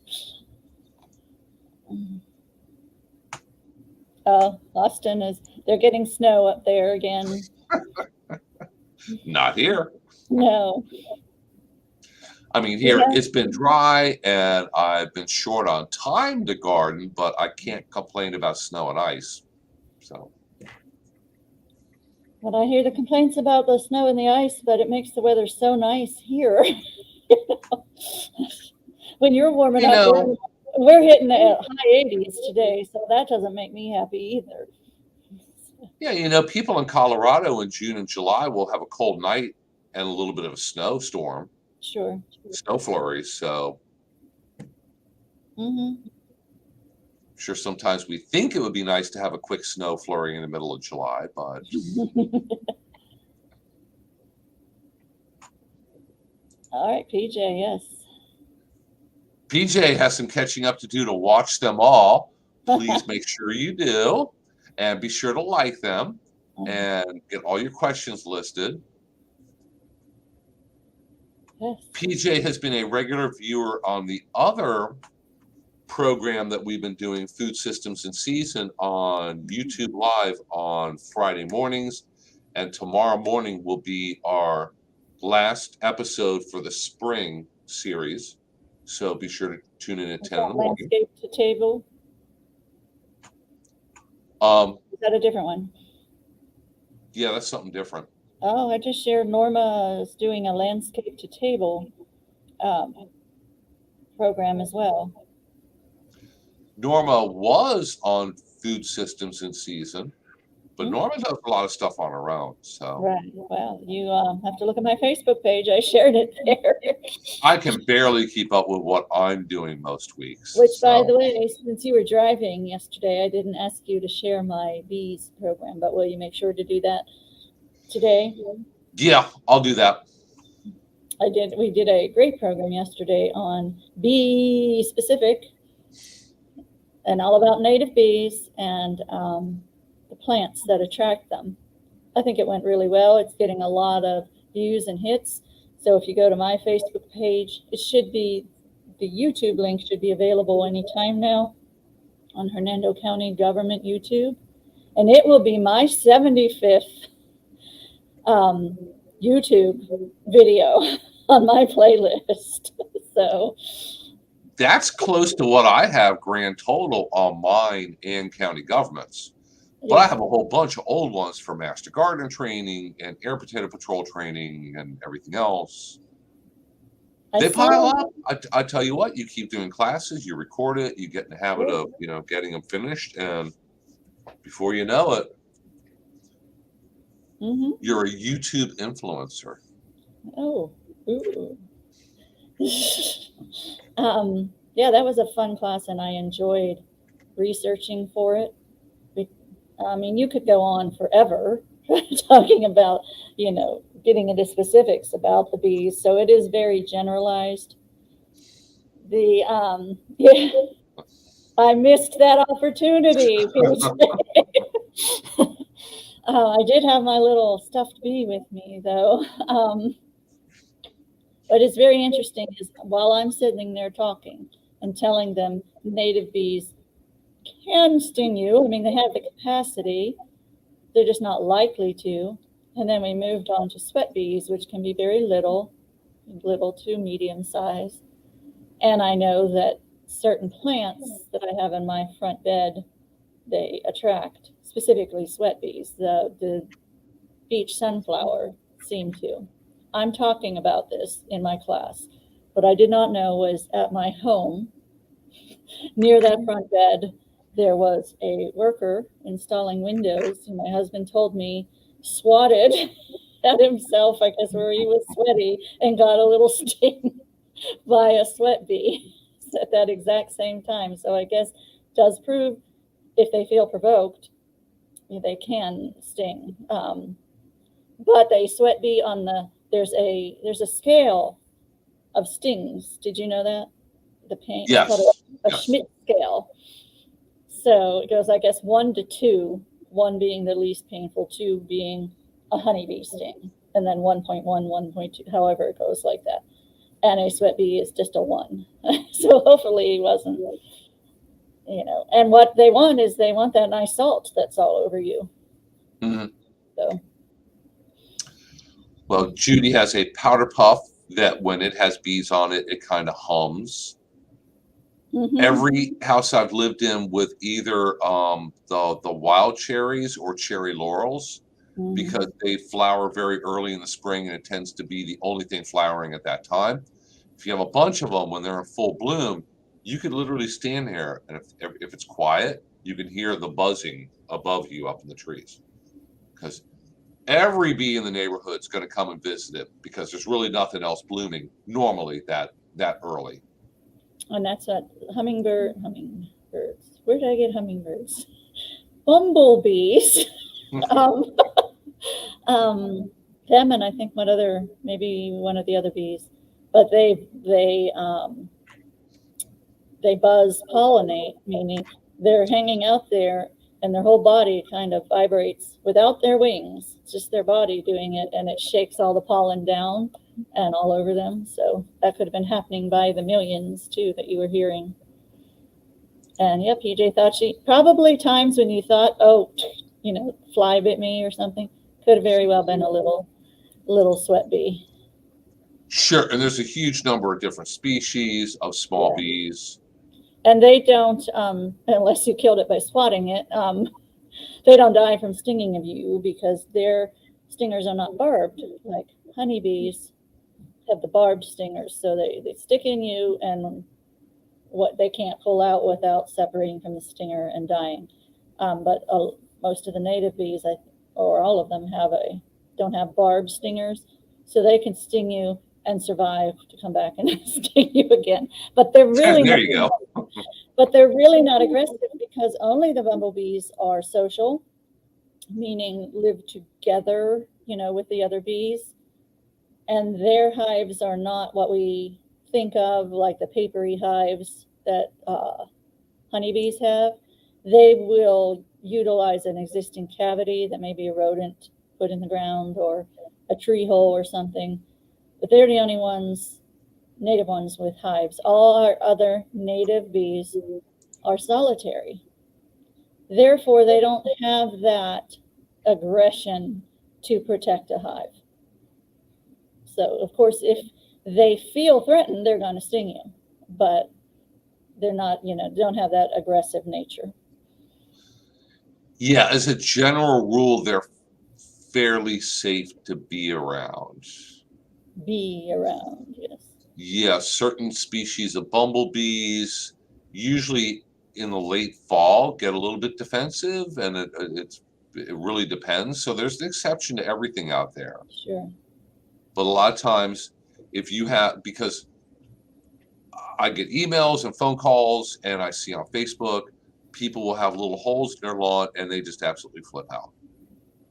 Austin they're getting snow up there again. Not here. No. I mean, here it's been dry and I've been short on time to garden, but I can't complain about snow and ice. So. But I hear the complaints about the snow and the ice, but it makes the weather so nice here. When you're warming up, we're hitting the high 80s today, so that doesn't make me happy either. Yeah, people in Colorado in June and July will have a cold night and a little bit of a snowstorm. Sure. Snow flurries, so. Mm-hmm. Sure, sometimes we think it would be nice to have a quick snow flurry in the middle of July, but. All right, PJ, yes. PJ has some catching up to do to watch them all. Please make sure you do. And be sure to like them and get all your questions listed. Yes. PJ has been a regular viewer on the other program that we've been doing, Food Systems in Season, on YouTube Live on Friday mornings. And tomorrow morning will be our last episode for the spring series. So be sure to tune in at 10 in the morning. Landscape to table? Is that a different one? Yeah, that's something different. Oh, I just shared Norma is doing a landscape to table program as well. Norma was on Food Systems in Season, but Norma does a lot of stuff on her own. So right. Well, you have to look at my Facebook page. I shared it there. I can barely keep up with what I'm doing most weeks. Which, by the way, since you were driving yesterday, I didn't ask you to share my bees program, but will you make sure to do that today? Yeah, I'll do that. We did a great program yesterday on bee specific and all about native bees and the plants that attract them. I think it went really well. It's getting a lot of views and hits. So if you go to my Facebook page, the YouTube link should be available anytime now on Hernando County Government YouTube. And it will be my 75th YouTube video on my playlist. So that's close to what I have grand total on mine and county governments. But I have a whole bunch of old ones for Master Gardener training and Air Potato Patrol training and everything else. They pile up. I tell you what, you keep doing classes, you record it, you get in the habit of, getting them finished, and before you know it, you're a YouTube influencer. Oh, ooh. Yeah, that was a fun class, and I enjoyed researching for it. I mean, you could go on forever talking about, getting into specifics about the bees. So it is very generalized. I missed that opportunity. I did have my little stuffed bee with me, though. But it's very interesting is while I'm sitting there talking and telling them native bees can sting you. I mean, they have the capacity. They're just not likely to. And then we moved on to sweat bees, which can be very little to medium size. And I know that certain plants that I have in my front bed, they attract, specifically sweat bees. The beach sunflower seem to. I'm talking about this in my class. What I did not know was at my home, Near that front bed, there was a worker installing windows, and my husband told me swatted at himself, I guess, where he was sweaty, and got a little sting by a sweat bee at that exact same time. So I guess does prove if they feel provoked, they can sting. But a sweat bee on there's a scale of stings. Did you know that? The pain, it's called Yes. a Yes. Schmidt scale. So it goes, I guess, 1 to 2, 1 being the least painful, 2 being a honeybee sting, and then 1.1, 1.2, however it goes like that. And a sweat bee is just a 1. So hopefully he wasn't, and what they want is they want that nice salt that's all over you. Mm-hmm. So. Well, Judy has a powder puff that when it has bees on it, it kind of hums. Mm-hmm. Every house I've lived in with either the wild cherries or cherry laurels, Mm-hmm. because they flower very early in the spring and it tends to be the only thing flowering at that time. If you have a bunch of them when they're in full bloom, you could literally stand there, and if it's quiet, you can hear the buzzing above you up in the trees, because every bee in the neighborhood is going to come and visit it, because there's really nothing else blooming normally that early. And that's what hummingbirds. Where did I get hummingbirds? Bumblebees. Them and I think maybe one of the other bees, but they buzz pollinate, meaning they're hanging out there and their whole body kind of vibrates without their wings. It's just their body doing it, and it shakes all the pollen down and all over them. So that could have been happening by the millions too that you were hearing. And yeah, PJ thought probably times when you thought, oh, fly bit me or something, could have very well been a little sweat bee. Sure, and there's a huge number of different species of small bees. And they don't, unless you killed it by swatting it, they don't die from stinging of you, because their stingers are not barbed. Like honeybees have the barbed stingers, so they stick in you, and what they can't pull out without separating from the stinger and dying. But most of the native bees, or all of them, don't have barbed stingers, so they can sting you and survive to come back and sting you again. But they're really there you go. But they're really not aggressive, because only the bumblebees are social, meaning live together, with the other bees. And their hives are not what we think of, like the papery hives that honeybees have. They will utilize an existing cavity that maybe a rodent put in the ground, or a tree hole or something. But they're the only native ones with hives. All our other native bees are solitary. Therefore, they don't have that aggression to protect a hive. So, of course, if they feel threatened, they're going to sting you. But they're not, don't have that aggressive nature. Yeah, as a general rule, they're fairly safe to be around. Yes. Yeah, certain species of bumblebees, usually in the late fall, get a little bit defensive, and it really depends. So there's an exception to everything out there. Sure. But a lot of times, because I get emails and phone calls, and I see on Facebook, people will have little holes in their lawn, and they just absolutely flip out.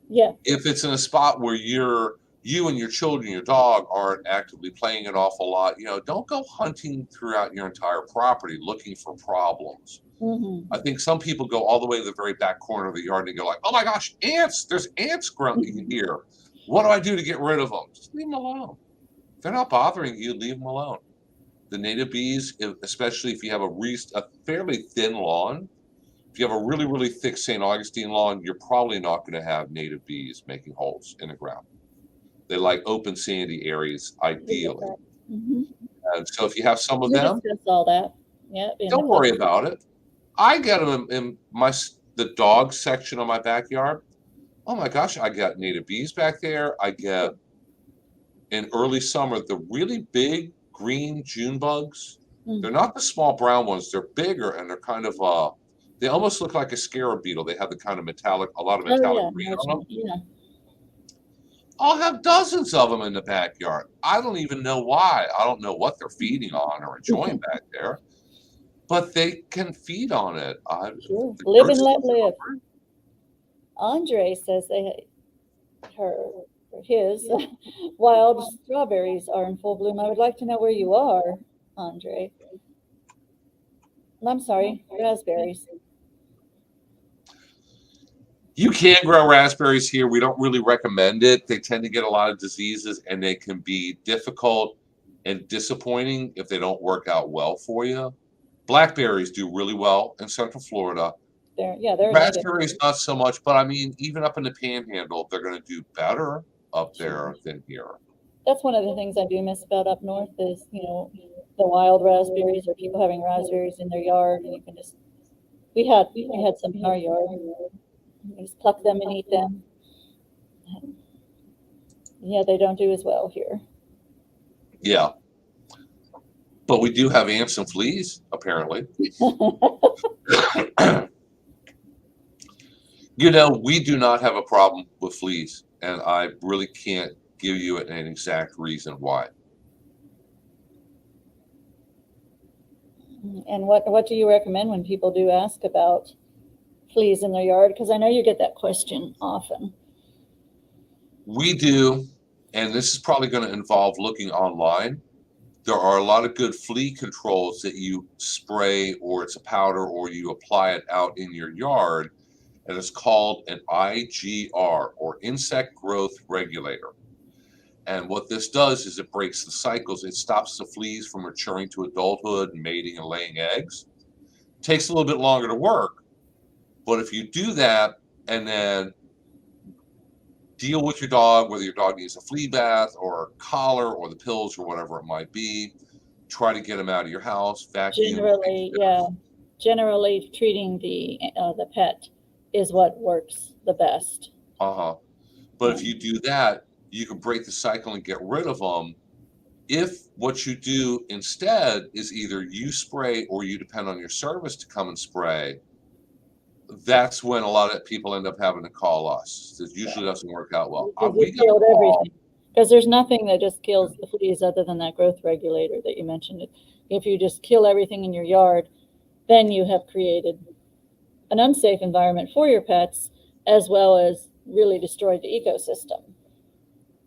Yeah. If it's in a spot where you and your children, your dog, aren't actively playing an awful lot, don't go hunting throughout your entire property looking for problems. Mm-hmm. I think some people go all the way to the very back corner of the yard and go like, oh my gosh, ants, there's ants growing here. What do I do to get rid of them? Just leave them alone. If they're not bothering you, leave them alone. The native bees, especially if you have a fairly thin lawn, if you have a really, really thick St. Augustine lawn, you're probably not going to have native bees making holes in the ground. They like open, sandy areas, ideally. Mm-hmm. And so if you have some of We them, discussed all that. Yeah. don't worry about it. I get them in the dog section of my backyard. Oh my gosh, I got native bees back there. I get, in early summer, the really big green June bugs. They're not the small brown ones. They're bigger, and they're kind of they almost look like a scarab beetle. They have the kind of a lot of Oh metallic yeah, green on them. yeah. I'll have dozens of them in the backyard. I don't even know why. I don't know what they're feeding on or enjoying back there, but they can feed on it. Sure. The Live dirt and let stuff's live. covered. Andre says his wild strawberries are in full bloom. I would like to know where you are, Andre. I'm sorry, raspberries. You can grow raspberries here. We don't really recommend it. They tend to get a lot of diseases, and they can be difficult and disappointing if they don't work out well for you. Blackberries do really well in Central Florida. They're native. Raspberries not so much, but I mean, even up in the Panhandle, they're going to do better up there than here. That's one of the things I do miss about up north is, you know, the wild raspberries or people having raspberries in their yard, and you can just. We had some in our yard. You just pluck them and eat them. Yeah, they don't do as well here. Yeah. But we do have ants and fleas, apparently. You know, we do not have a problem with fleas, and I really can't give you an exact reason why. And what do you recommend when people do ask about fleas in their yard? Because I know you get that question often. We do, and this is probably going to involve looking online. There are a lot of good flea controls that you spray, or it's a powder, or you apply it out in your yard, and it's called an IGR, or Insect Growth Regulator. And what this does is it breaks the cycles. It stops the fleas from maturing to adulthood and mating and laying eggs. It takes a little bit longer to work, but if you do that and then deal with your dog, whether your dog needs a flea bath or a collar or the pills or whatever it might be, try to get them out of your house, vacuum. Generally treating the pet is what works the best. But if you do that, you can break the cycle and get rid of them. If what you do instead is either you spray or you depend on your service to come and spray, that's when a lot of people end up having to call us. It usually doesn't work out well. We killed everything. Because there's nothing that just kills the fleas other than that growth regulator that you mentioned. If you just kill everything in your yard, then you have created an unsafe environment for your pets, as well as really destroyed the ecosystem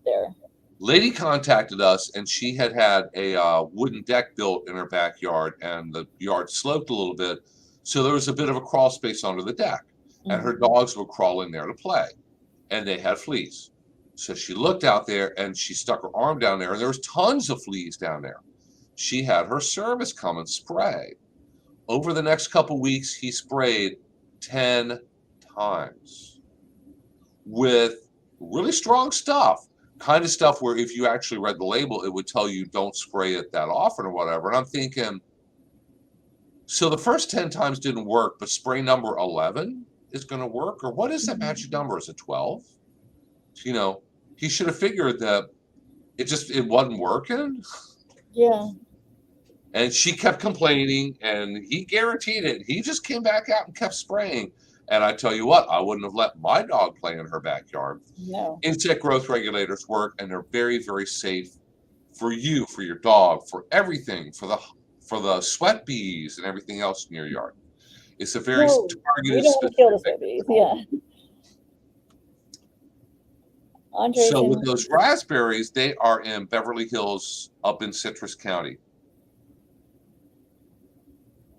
there. Lady contacted us, and she had a wooden deck built in her backyard, and the yard sloped a little bit, so there was a bit of a crawl space under the deck, and her dogs would crawl in there to play, and they had fleas. So she looked out there, and she stuck her arm down there, and there was tons of fleas down there. She had her service come and spray. Over the next couple weeks, he sprayed 10 times with really strong stuff. Kind of stuff where if you actually read the label, it would tell you don't spray it that often or whatever. And I'm thinking, so the first 10 times didn't work, but spray number 11 is going to work? Or what is that magic number? Is it 12? You know, he should have figured that it wasn't working. Yeah. And she kept complaining, and he guaranteed it. He just came back out and kept spraying. And I tell you what, I wouldn't have let my dog play in her backyard. No. Insect growth regulators work, and they're very, very safe for you, for your dog, for everything, for the sweat bees and everything else in your yard. It's a very targeted. We don't want to kill the sweat bees. Yeah. So with those raspberries, they are in Beverly Hills, up in Citrus County.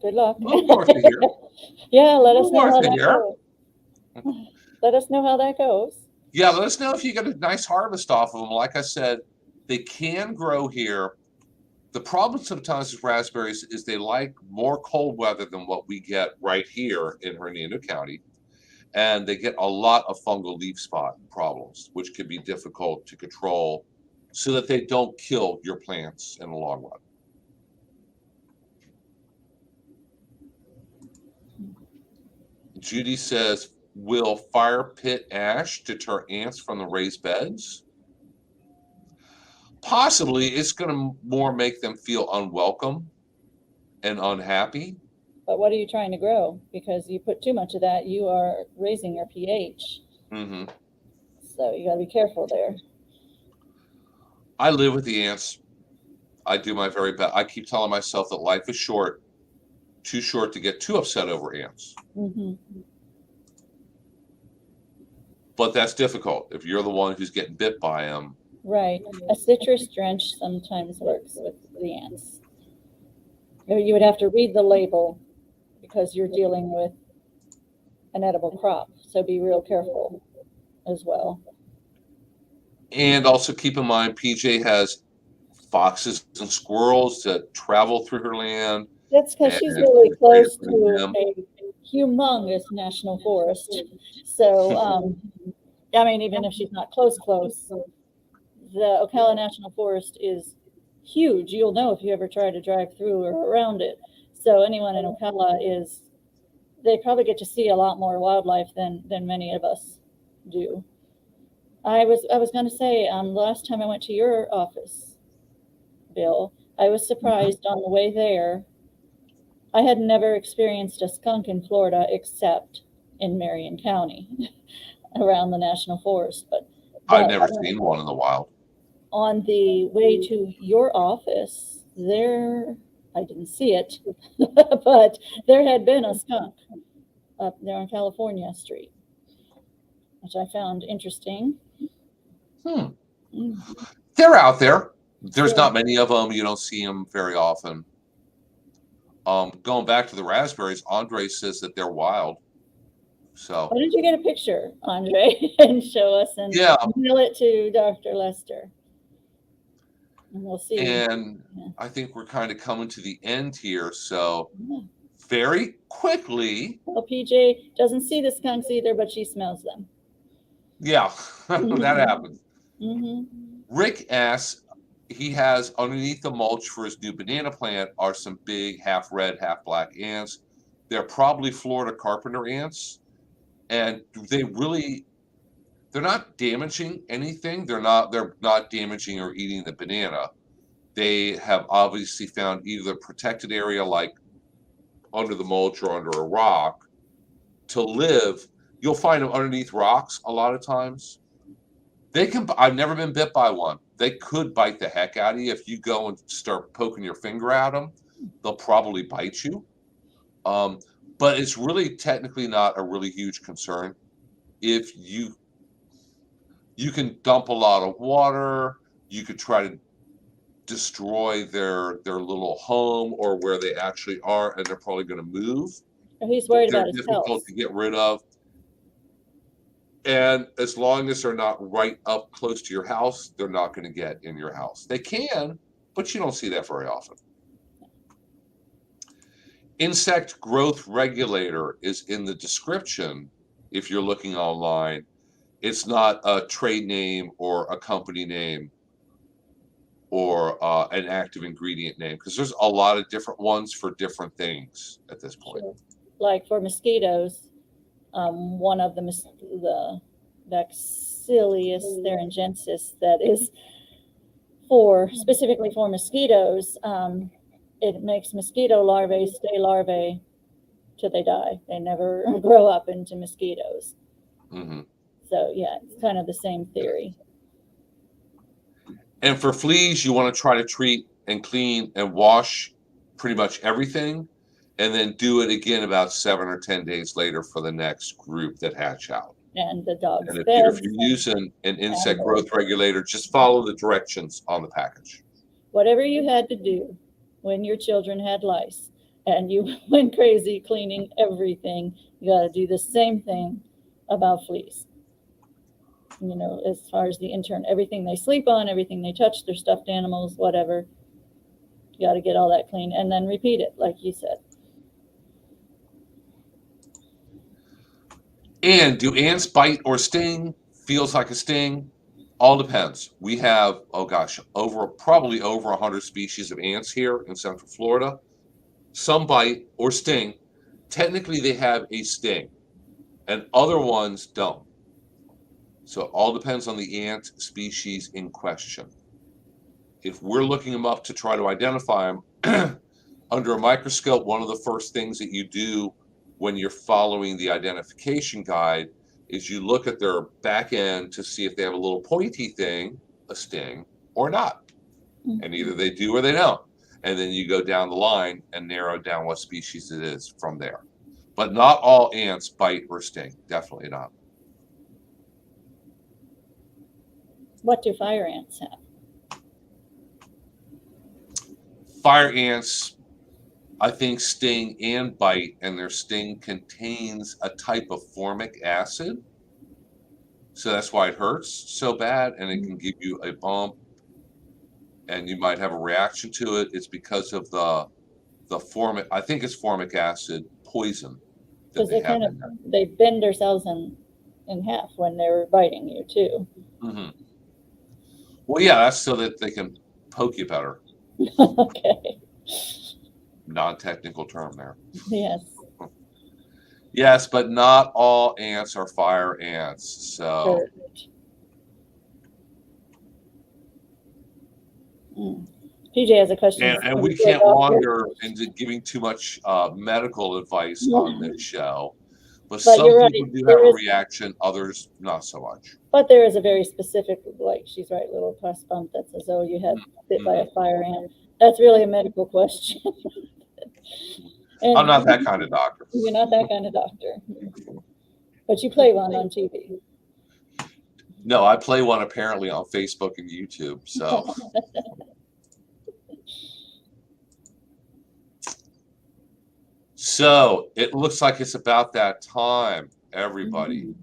Good luck. North of here. Yeah, let us know how that goes. Let us know how that goes. Yeah, let us know if you get a nice harvest off of them. Like I said, they can grow here. The problem sometimes with raspberries is they like more cold weather than what we get right here in Hernando County. And they get a lot of fungal leaf spot problems, which can be difficult to control so that they don't kill your plants in the long run. Judy says, will fire pit ash deter ants from the raised beds? Possibly. It's going to more make them feel unwelcome. and unhappy. But what are you trying to grow? Because you put too much of that, you are raising your pH. Mm-hmm. So you got to be careful there. I live with the ants. I do my very best. I keep telling myself that life is short, too short to get too upset over ants. Mm-hmm. But that's difficult if you're the one who's getting bit by them. Right. A citrus drench sometimes works with the ants. You would have to read the label because you're dealing with an edible crop. So be real careful as well. And also keep in mind, PJ has foxes and squirrels that travel through her land. That's because she's really close to a humongous national forest. So, I mean, even if she's not close, the Ocala National Forest is huge. You'll know if you ever try to drive through or around it. So anyone in Ocala they probably get to see a lot more wildlife than many of us do. I was going to say, the last time I went to your office, Bill, I was surprised on the way there. I had never experienced a skunk in Florida except in Marion County around the National Forest. But I've never seen one in the wild. On the way to your office, I didn't see it, but there had been a skunk up there on California Street, which I found interesting. They're out there. There's not many of them. You don't see them very often. Going back to the raspberries, Andre says that they're wild. So why don't you get a picture, Andre, and show us and mail it to Dr. Lester? And we'll see. And I think we're kind of coming to the end here. So very quickly. Well, PJ doesn't see the skunks either, but she smells them. Yeah, that happens. Mm-hmm. Rick asks, he has underneath the mulch for his new banana plant are some big half red, half black ants. They're probably Florida carpenter ants. And they're not damaging anything. They're not damaging or eating the banana. They have obviously found either a protected area like under the mulch or under a rock to live. You'll find them underneath rocks a lot of times. I've never been bit by one. They could bite the heck out of you. If you go and start poking your finger at them, they'll probably bite you. But it's really technically not a really huge concern. If you can dump a lot of water, you could try to destroy their little home or where they actually are, and they're probably going to move. He's worried about his health. They're difficult to get rid of. And as long as they're not right up close to your house, they're not going to get in your house. They can, but you don't see that very often. Insect growth regulator is in the description if you're looking online. It's not a trade name or a company name or an active ingredient name, because there's a lot of different ones for different things at this point. Sure. Like for mosquitoes, one of the Bacillus thuringiensis that is specifically for mosquitoes, it makes mosquito larvae stay larvae till they die. They never grow up into mosquitoes. Mm-hmm. So yeah, it's kind of the same theory. And for fleas, you want to try to treat and clean and wash pretty much everything, and then do it again about 7 or 10 days later for the next group that hatch out. And the dog's and beds. If you're using an insect growth regulator, just follow the directions on the package. Whatever you had to do when your children had lice and you went crazy cleaning everything, you got to do the same thing about fleas. You know, as far as the intern, everything they sleep on, everything they touch, their stuffed animals, whatever, you got to get all that clean and then repeat it, like you said. And do ants bite or sting? Feels like a sting? All depends. We have, probably over 100 species of ants here in Central Florida. Some bite or sting. Technically, they have a sting, and other ones don't. So it all depends on the ant species in question. If we're looking them up to try to identify them, Under a microscope, one of the first things that you do when you're following the identification guide is you look at their back end to see if they have a little pointy thing, a sting, or not. And either they do or they don't. And then you go down the line and narrow down what species it is from there. But not all ants bite or sting. Definitely not. What do fire ants have? Fire ants, I think, sting and bite, and their sting contains a type of formic acid. So that's why it hurts so bad, and it can give you a bump, and you might have a reaction to it. It's because of the formic, I think it's formic acid poison that Because they have in there. they bend themselves in half when they're biting you too. Mm-hmm. Well, yeah, that's so that they can poke you better. Okay. Non-technical term there. Yes. Yes, but not all ants are fire ants. So. PJ has a question. And we can't wander into giving too much medical advice on this show. But some people do have a reaction, others not so much. But there is a very specific, like she's right, little pus bump that says, oh, you had bit by a fire ant. That's really a medical question. I'm not that kind of doctor. You're not that kind of doctor. But you play one on TV. No, I play one apparently on Facebook and YouTube. So. So it looks like it's about that time, everybody.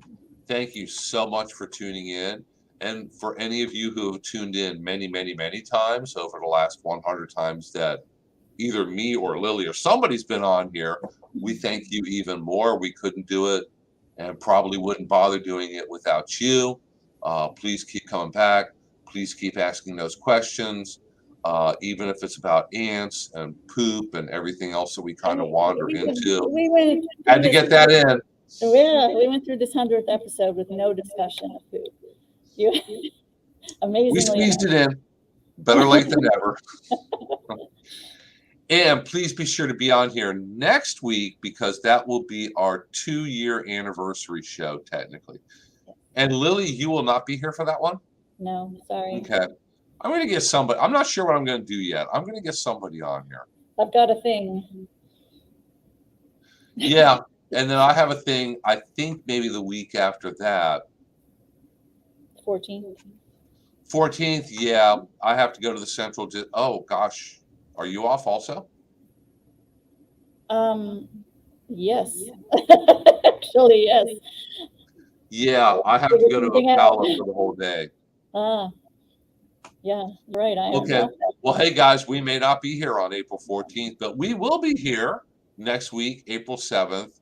Thank you so much for tuning in. And for any of you who have tuned in many, many, many times over the last 100 times that either me or Lily or somebody's been on here, we thank you even more. We couldn't do it and probably wouldn't bother doing it without you. Please keep coming back. Please keep asking those questions. Even if it's about ants and poop and everything else that we kind of wander into. Had to get that in. Yeah, we went through this 100th episode with no discussion of poop. Amazingly, we squeezed it in. Better late than never. And please be sure to be on here next week because that will be our 2-year anniversary show, technically. And Lily, you will not be here for that one? No, sorry. Okay. I'm going to get somebody. I'm not sure what I'm going to do yet. I'm going to get somebody on here. I've got a thing. Yeah. And then I have a thing, I think maybe the week after that. 14th. 14th, yeah. I have to go to the central. Oh, gosh. Are you off also? Yes. Actually, yes. Yeah, I have to go to Ocala for the whole day. Yeah, right. Okay. Well, hey, guys, we may not be here on April 14th, but we will be here next week, April 7th,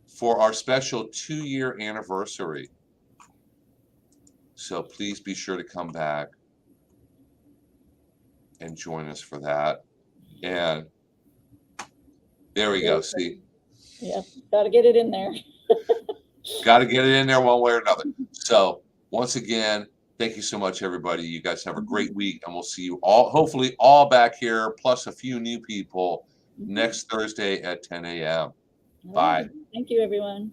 for our special 2-year anniversary. So please be sure to come back and join us for that. And there we go. See? Yeah, got to get it in there. Got to get it in there one way or another. So once again, thank you so much, everybody. You guys have a great week, and we'll see you all, hopefully all back here, plus a few new people next Thursday at 10 a.m. Bye. Thank you, everyone.